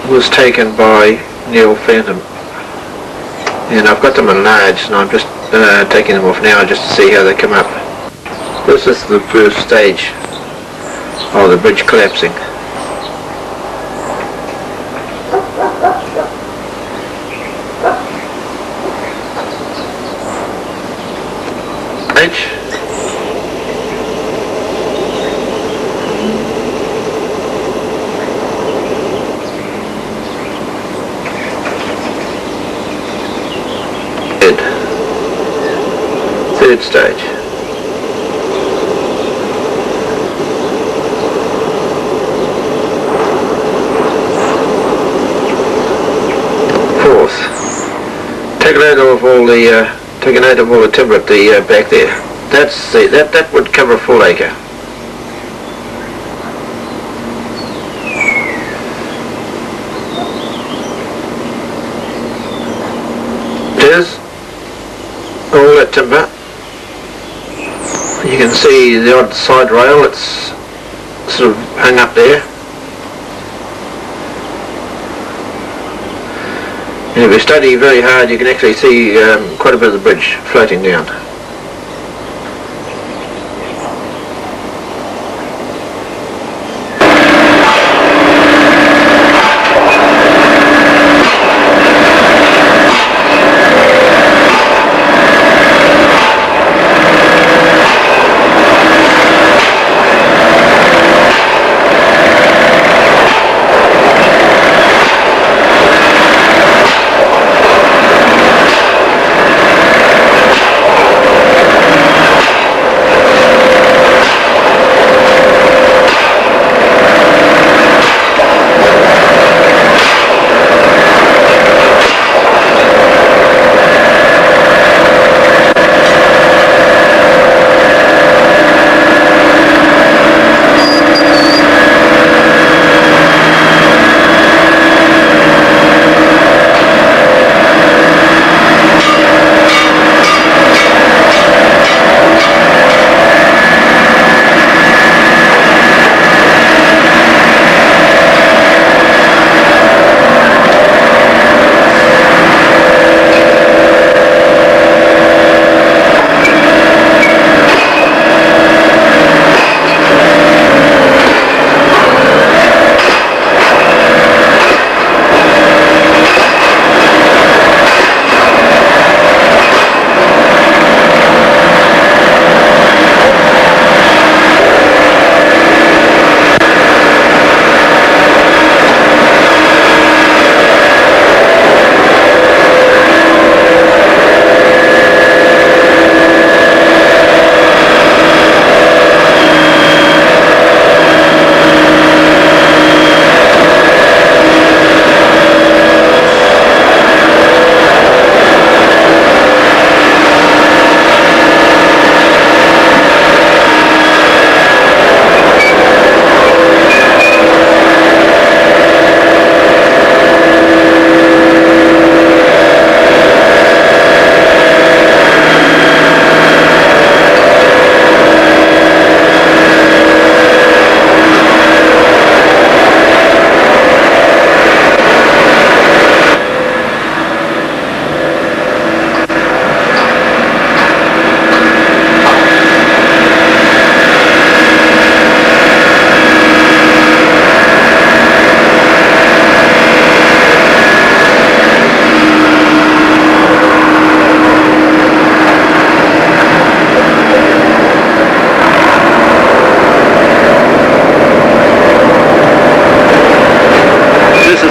was taken by Neil Phantom, and I've got them enlarged, and I'm just taking them off now just to see how they come up. This is the first stage of the bridge collapsing. Bridge. Third stage. Fourth. Take a note of all the timber at the back there. That would cover a full acre. There's all that timber. You can see the odd side rail that's sort of hung up there. And if you study very hard, you can actually see quite a bit of the bridge floating down.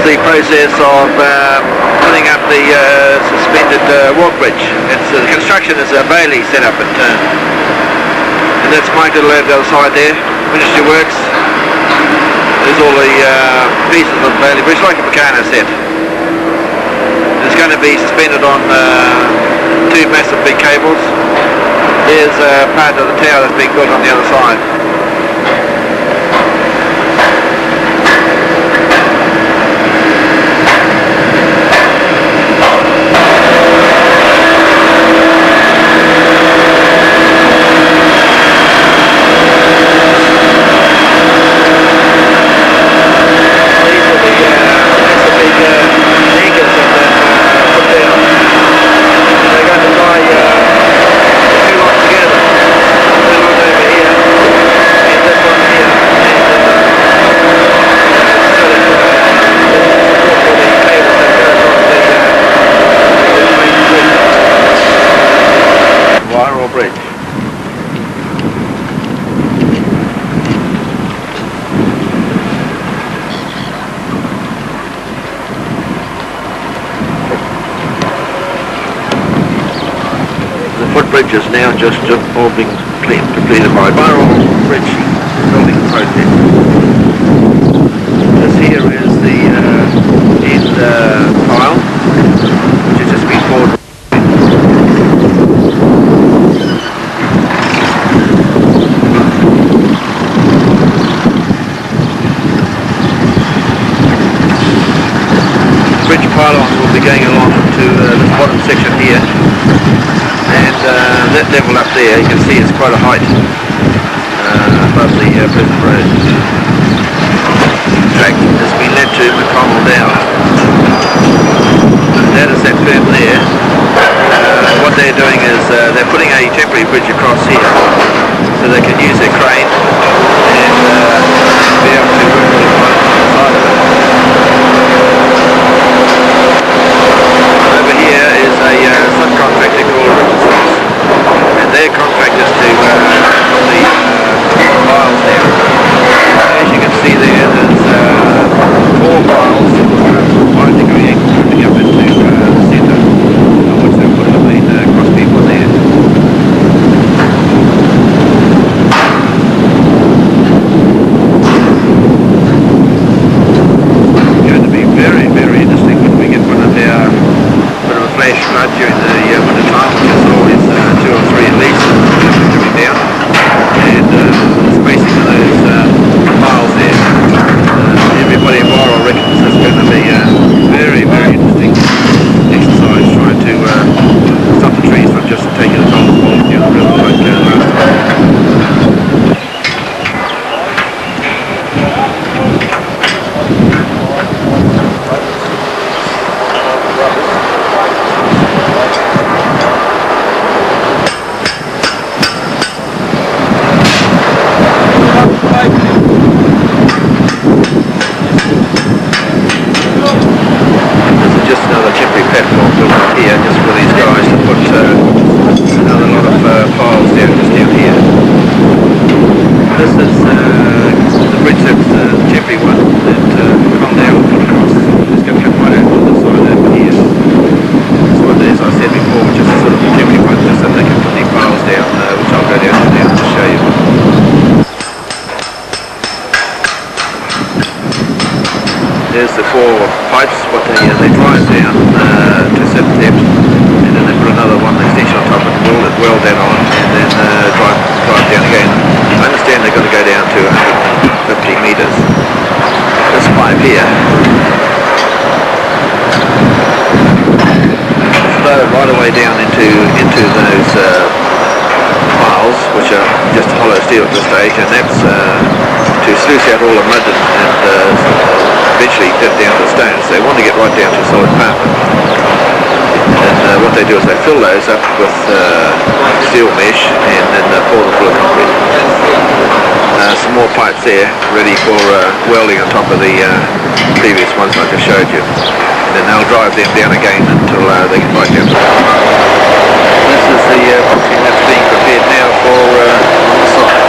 The process of putting up the suspended walk bridge. The construction is a Bailey set up, and that's Mike Little over the other side there. Ministry Works. There's all the pieces of the Bailey bridge, like a Meccano set. It's going to be suspended on two massive big cables. There's part of the tower that's being built on the other side. The footbridge is now just all being completed by Wairoa Bridge building process. This here is the end pile, which has just been poured. Bridge pylons will be going along to this bottom section here, and that level up there, you can see it's quite a height above the present road. Track has been led to McNair down. That is that berm there. What they're doing is they're putting a temporary bridge across here, so they can use their crane and be able to work with the line on the side of it. Over here is a subcontractor called Upscaled, and their contract is to put the piles down. As you can see there, there's 4 piles, 5-degree angle coming up into the centre, on which they'll put the main cross beam on there. It's going to be very, very interesting when we get one of our bit of a flash flood during the winter time, which is always 2 or 3 at least coming down, and the spacing of those piles there. Everybody in Wairoa reckons it's going to be very, very interesting exercise trying to stop the trees from just taking a toll and falling down the river like last time. There's the 4 pipes, what they drive down to a certain depth, and then they put another one extension on top and weld that on, and then drive down again. I understand they've got to go down to 150 metres. This pipe here flowed right away down into those piles, which are just hollow steel at this stage, and that's to sluice out all the mud and eventually dip down to stones. They want to get right down to a solid pavement. And what they do is they fill those up with steel mesh and then pour them full of concrete. Some more pipes there ready for welding on top of the previous ones I just showed you. And then they'll drive them down again until they get right down to the pavement. This is the boxing that's being prepared now for on the side.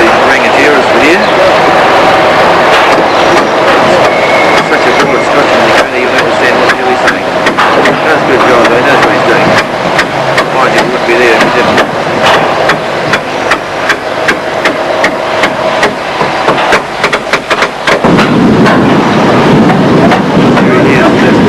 The rangateers were here. Such a broad structure you can't even understand what the hell he's saying. That's a good job though, he knows what he's doing. Mind you, he wouldn't be there if he didn't. Here he is,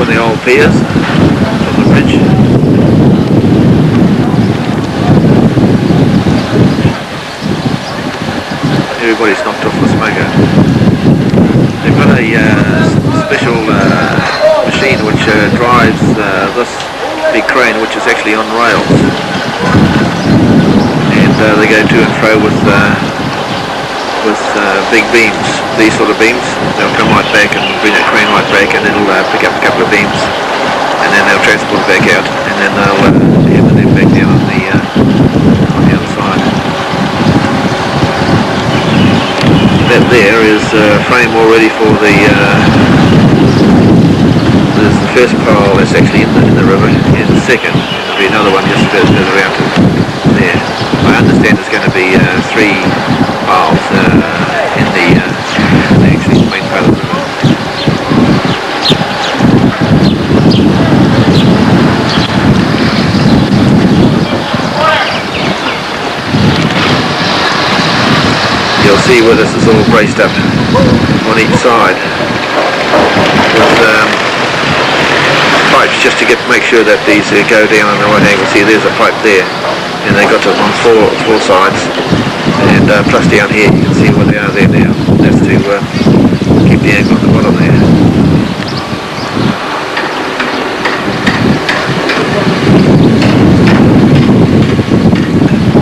of the old piers of the bridge. Everybody's knocked off the smoker. They've got a special machine which drives this big crane, which is actually on rails, and they go to and fro with big beams, these sort of beams. They'll come right back and bring that crane right back, and it'll pick up a couple of beams, and then they'll transport it back out, and then they'll hammer them back down on the other side. That there is a frame already for the there's the first pole that's actually in the river, and the second, there'll be another one just further out to there. I understand there's going to be 3 piles in the actually main part of the river. You'll see where this is all braced up on each side with pipes, just to make sure that these go down on the right angle. See, there's a pipe there, and they got it on four sides, and plus down here you can see where they are there now. That's to keep the angle at the bottom there.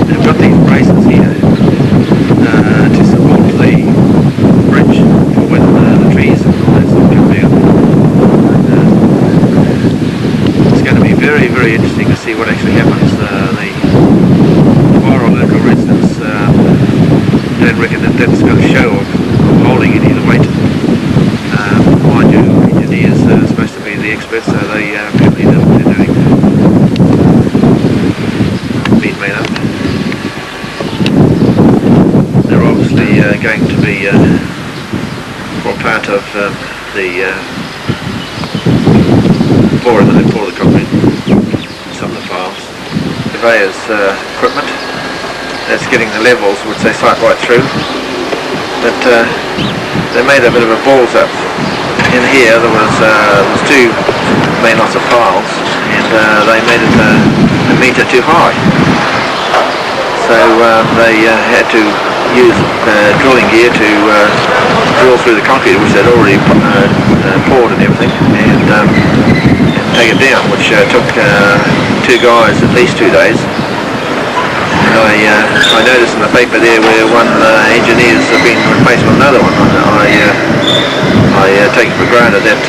They've got these braces here to support the bridge for when the trees and all that stuff come down. It's going to be very, very interesting to see what actually happens. The Wairoa local residents don't reckon that that's got a show of holding any of the weight. Mind you, engineers are supposed to be the experts, so they apparently know what they're doing. Being made up. They're obviously going to be for part of the pouring that they pour the concrete in some of the piles. Surveyors equipment that's getting the levels, which they sight right through, but they made a bit of a balls up. In here there was 2 main lots of piles, and they made it a metre too high. So they had to use drilling gear to drill through the concrete, which they'd already poured and everything, and take it down, which took 2 guys at least 2 days. And I noticed in the paper there where one engineer's been replaced with another one. I take it for granted that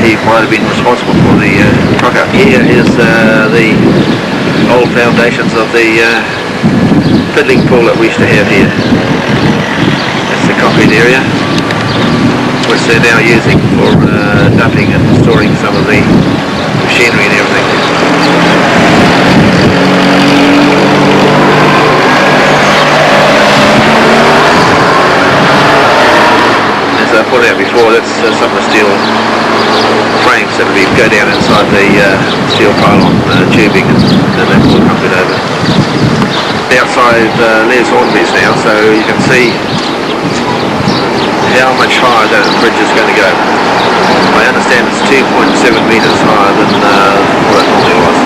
he might have been responsible for the cock-up. Here is the old foundations of the fiddling pool that we used to have here. That's the concrete area, which they're now using for dumping and storing some of the machinery and everything. As I pointed out before, that's some of the steel frames that would go down inside the steel pylon tubing, and then they pull the concrete over. Outside Les Hornby's now, so you can see how much higher that bridge is going to go. I understand it's 2.7 metres higher than what it normally was.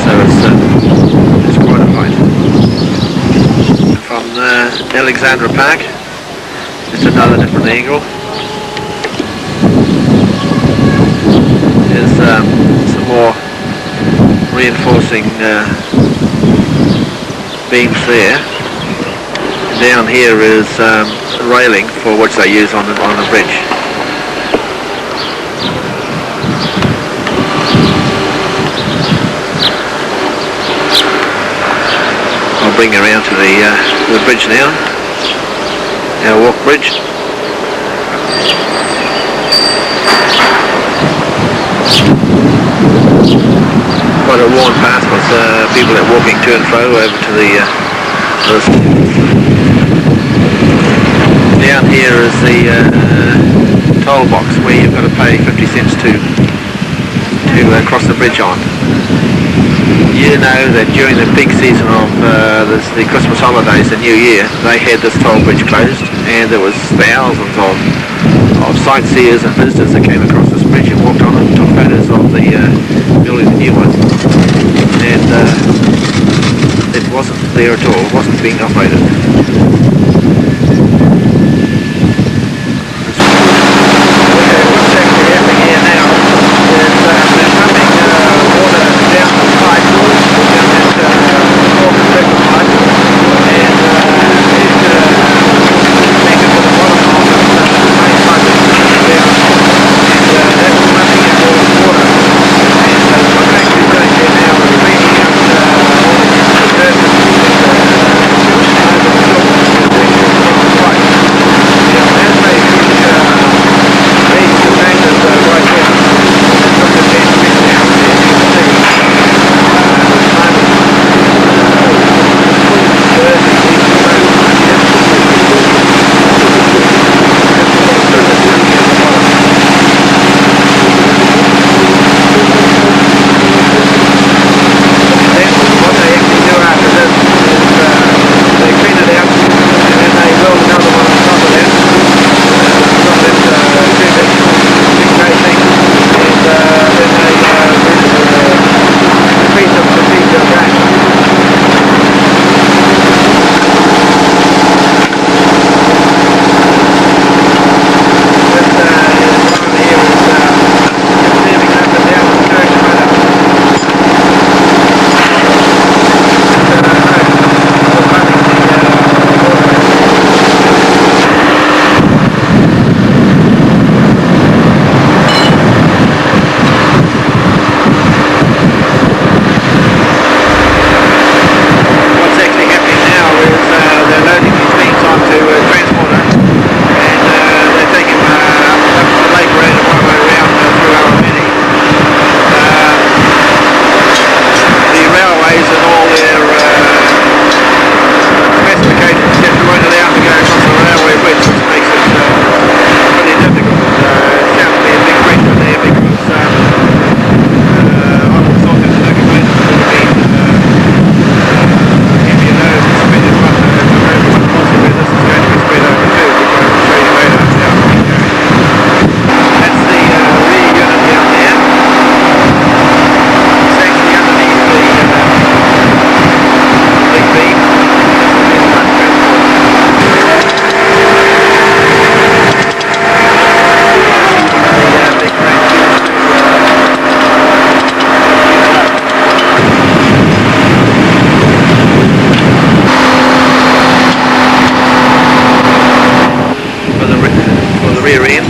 So it's quite a height. From Alexandra Park, it's another different angle. There's some more reinforcing beams there. Down here is railing for which they use on the bridge. I'll bring you around to the bridge now. Our walk bridge. Quite a worn path with people that walking to and fro over to the down here is the toll box where you've got to pay 50 cents to cross the bridge on. You know that during the peak season of the Christmas holidays and New Year, they had this toll bridge closed, and there was thousands of sightseers and visitors that came across this bridge. actually walked on and took photos of the building, the new one, and it wasn't there at all. It wasn't being operated. Rear end.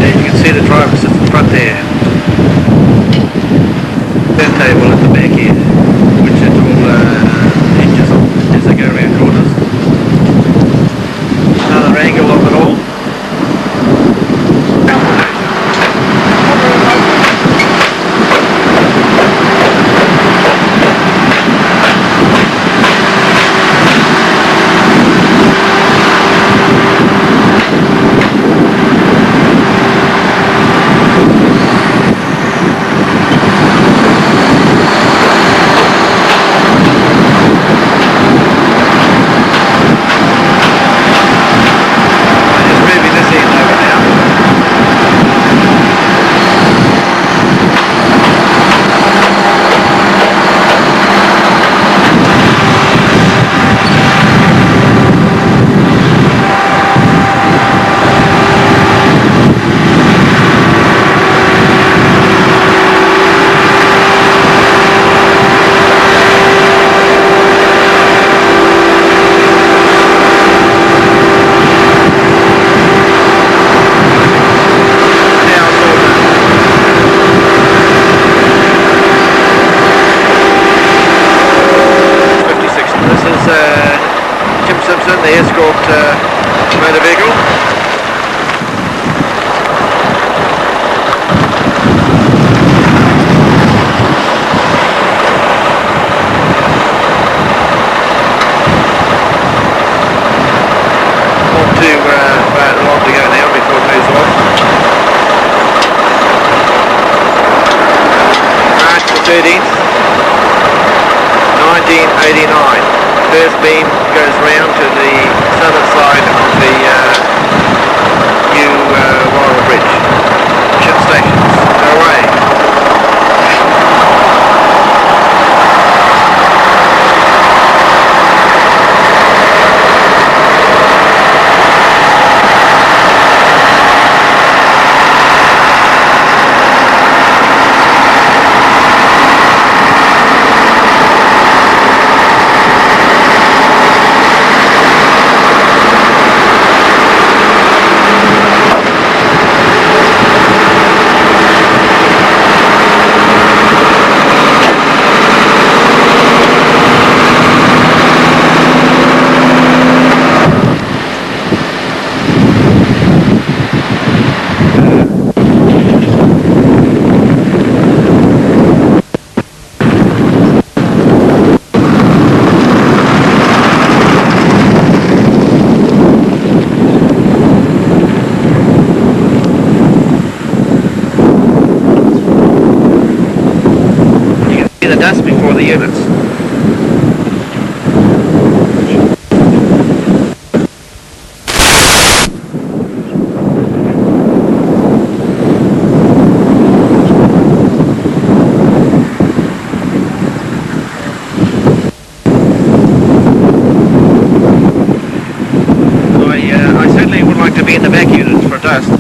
And you can see the driver sits in front there. Turntable at the back here, which it all hinges on as they go around corners. Another angle of it all. The escort motor vehicle. Not too long to go now before it moves off. March the 13th, 1989. First beam goes round to the southern side of the new Wairoa Bridge. Ship stations, go away. The dust before the units. I certainly would like to be in the back units for dust.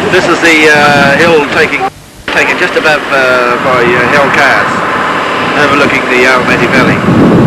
This is the hill taken just above by Hell Cars, overlooking the Almaty Valley.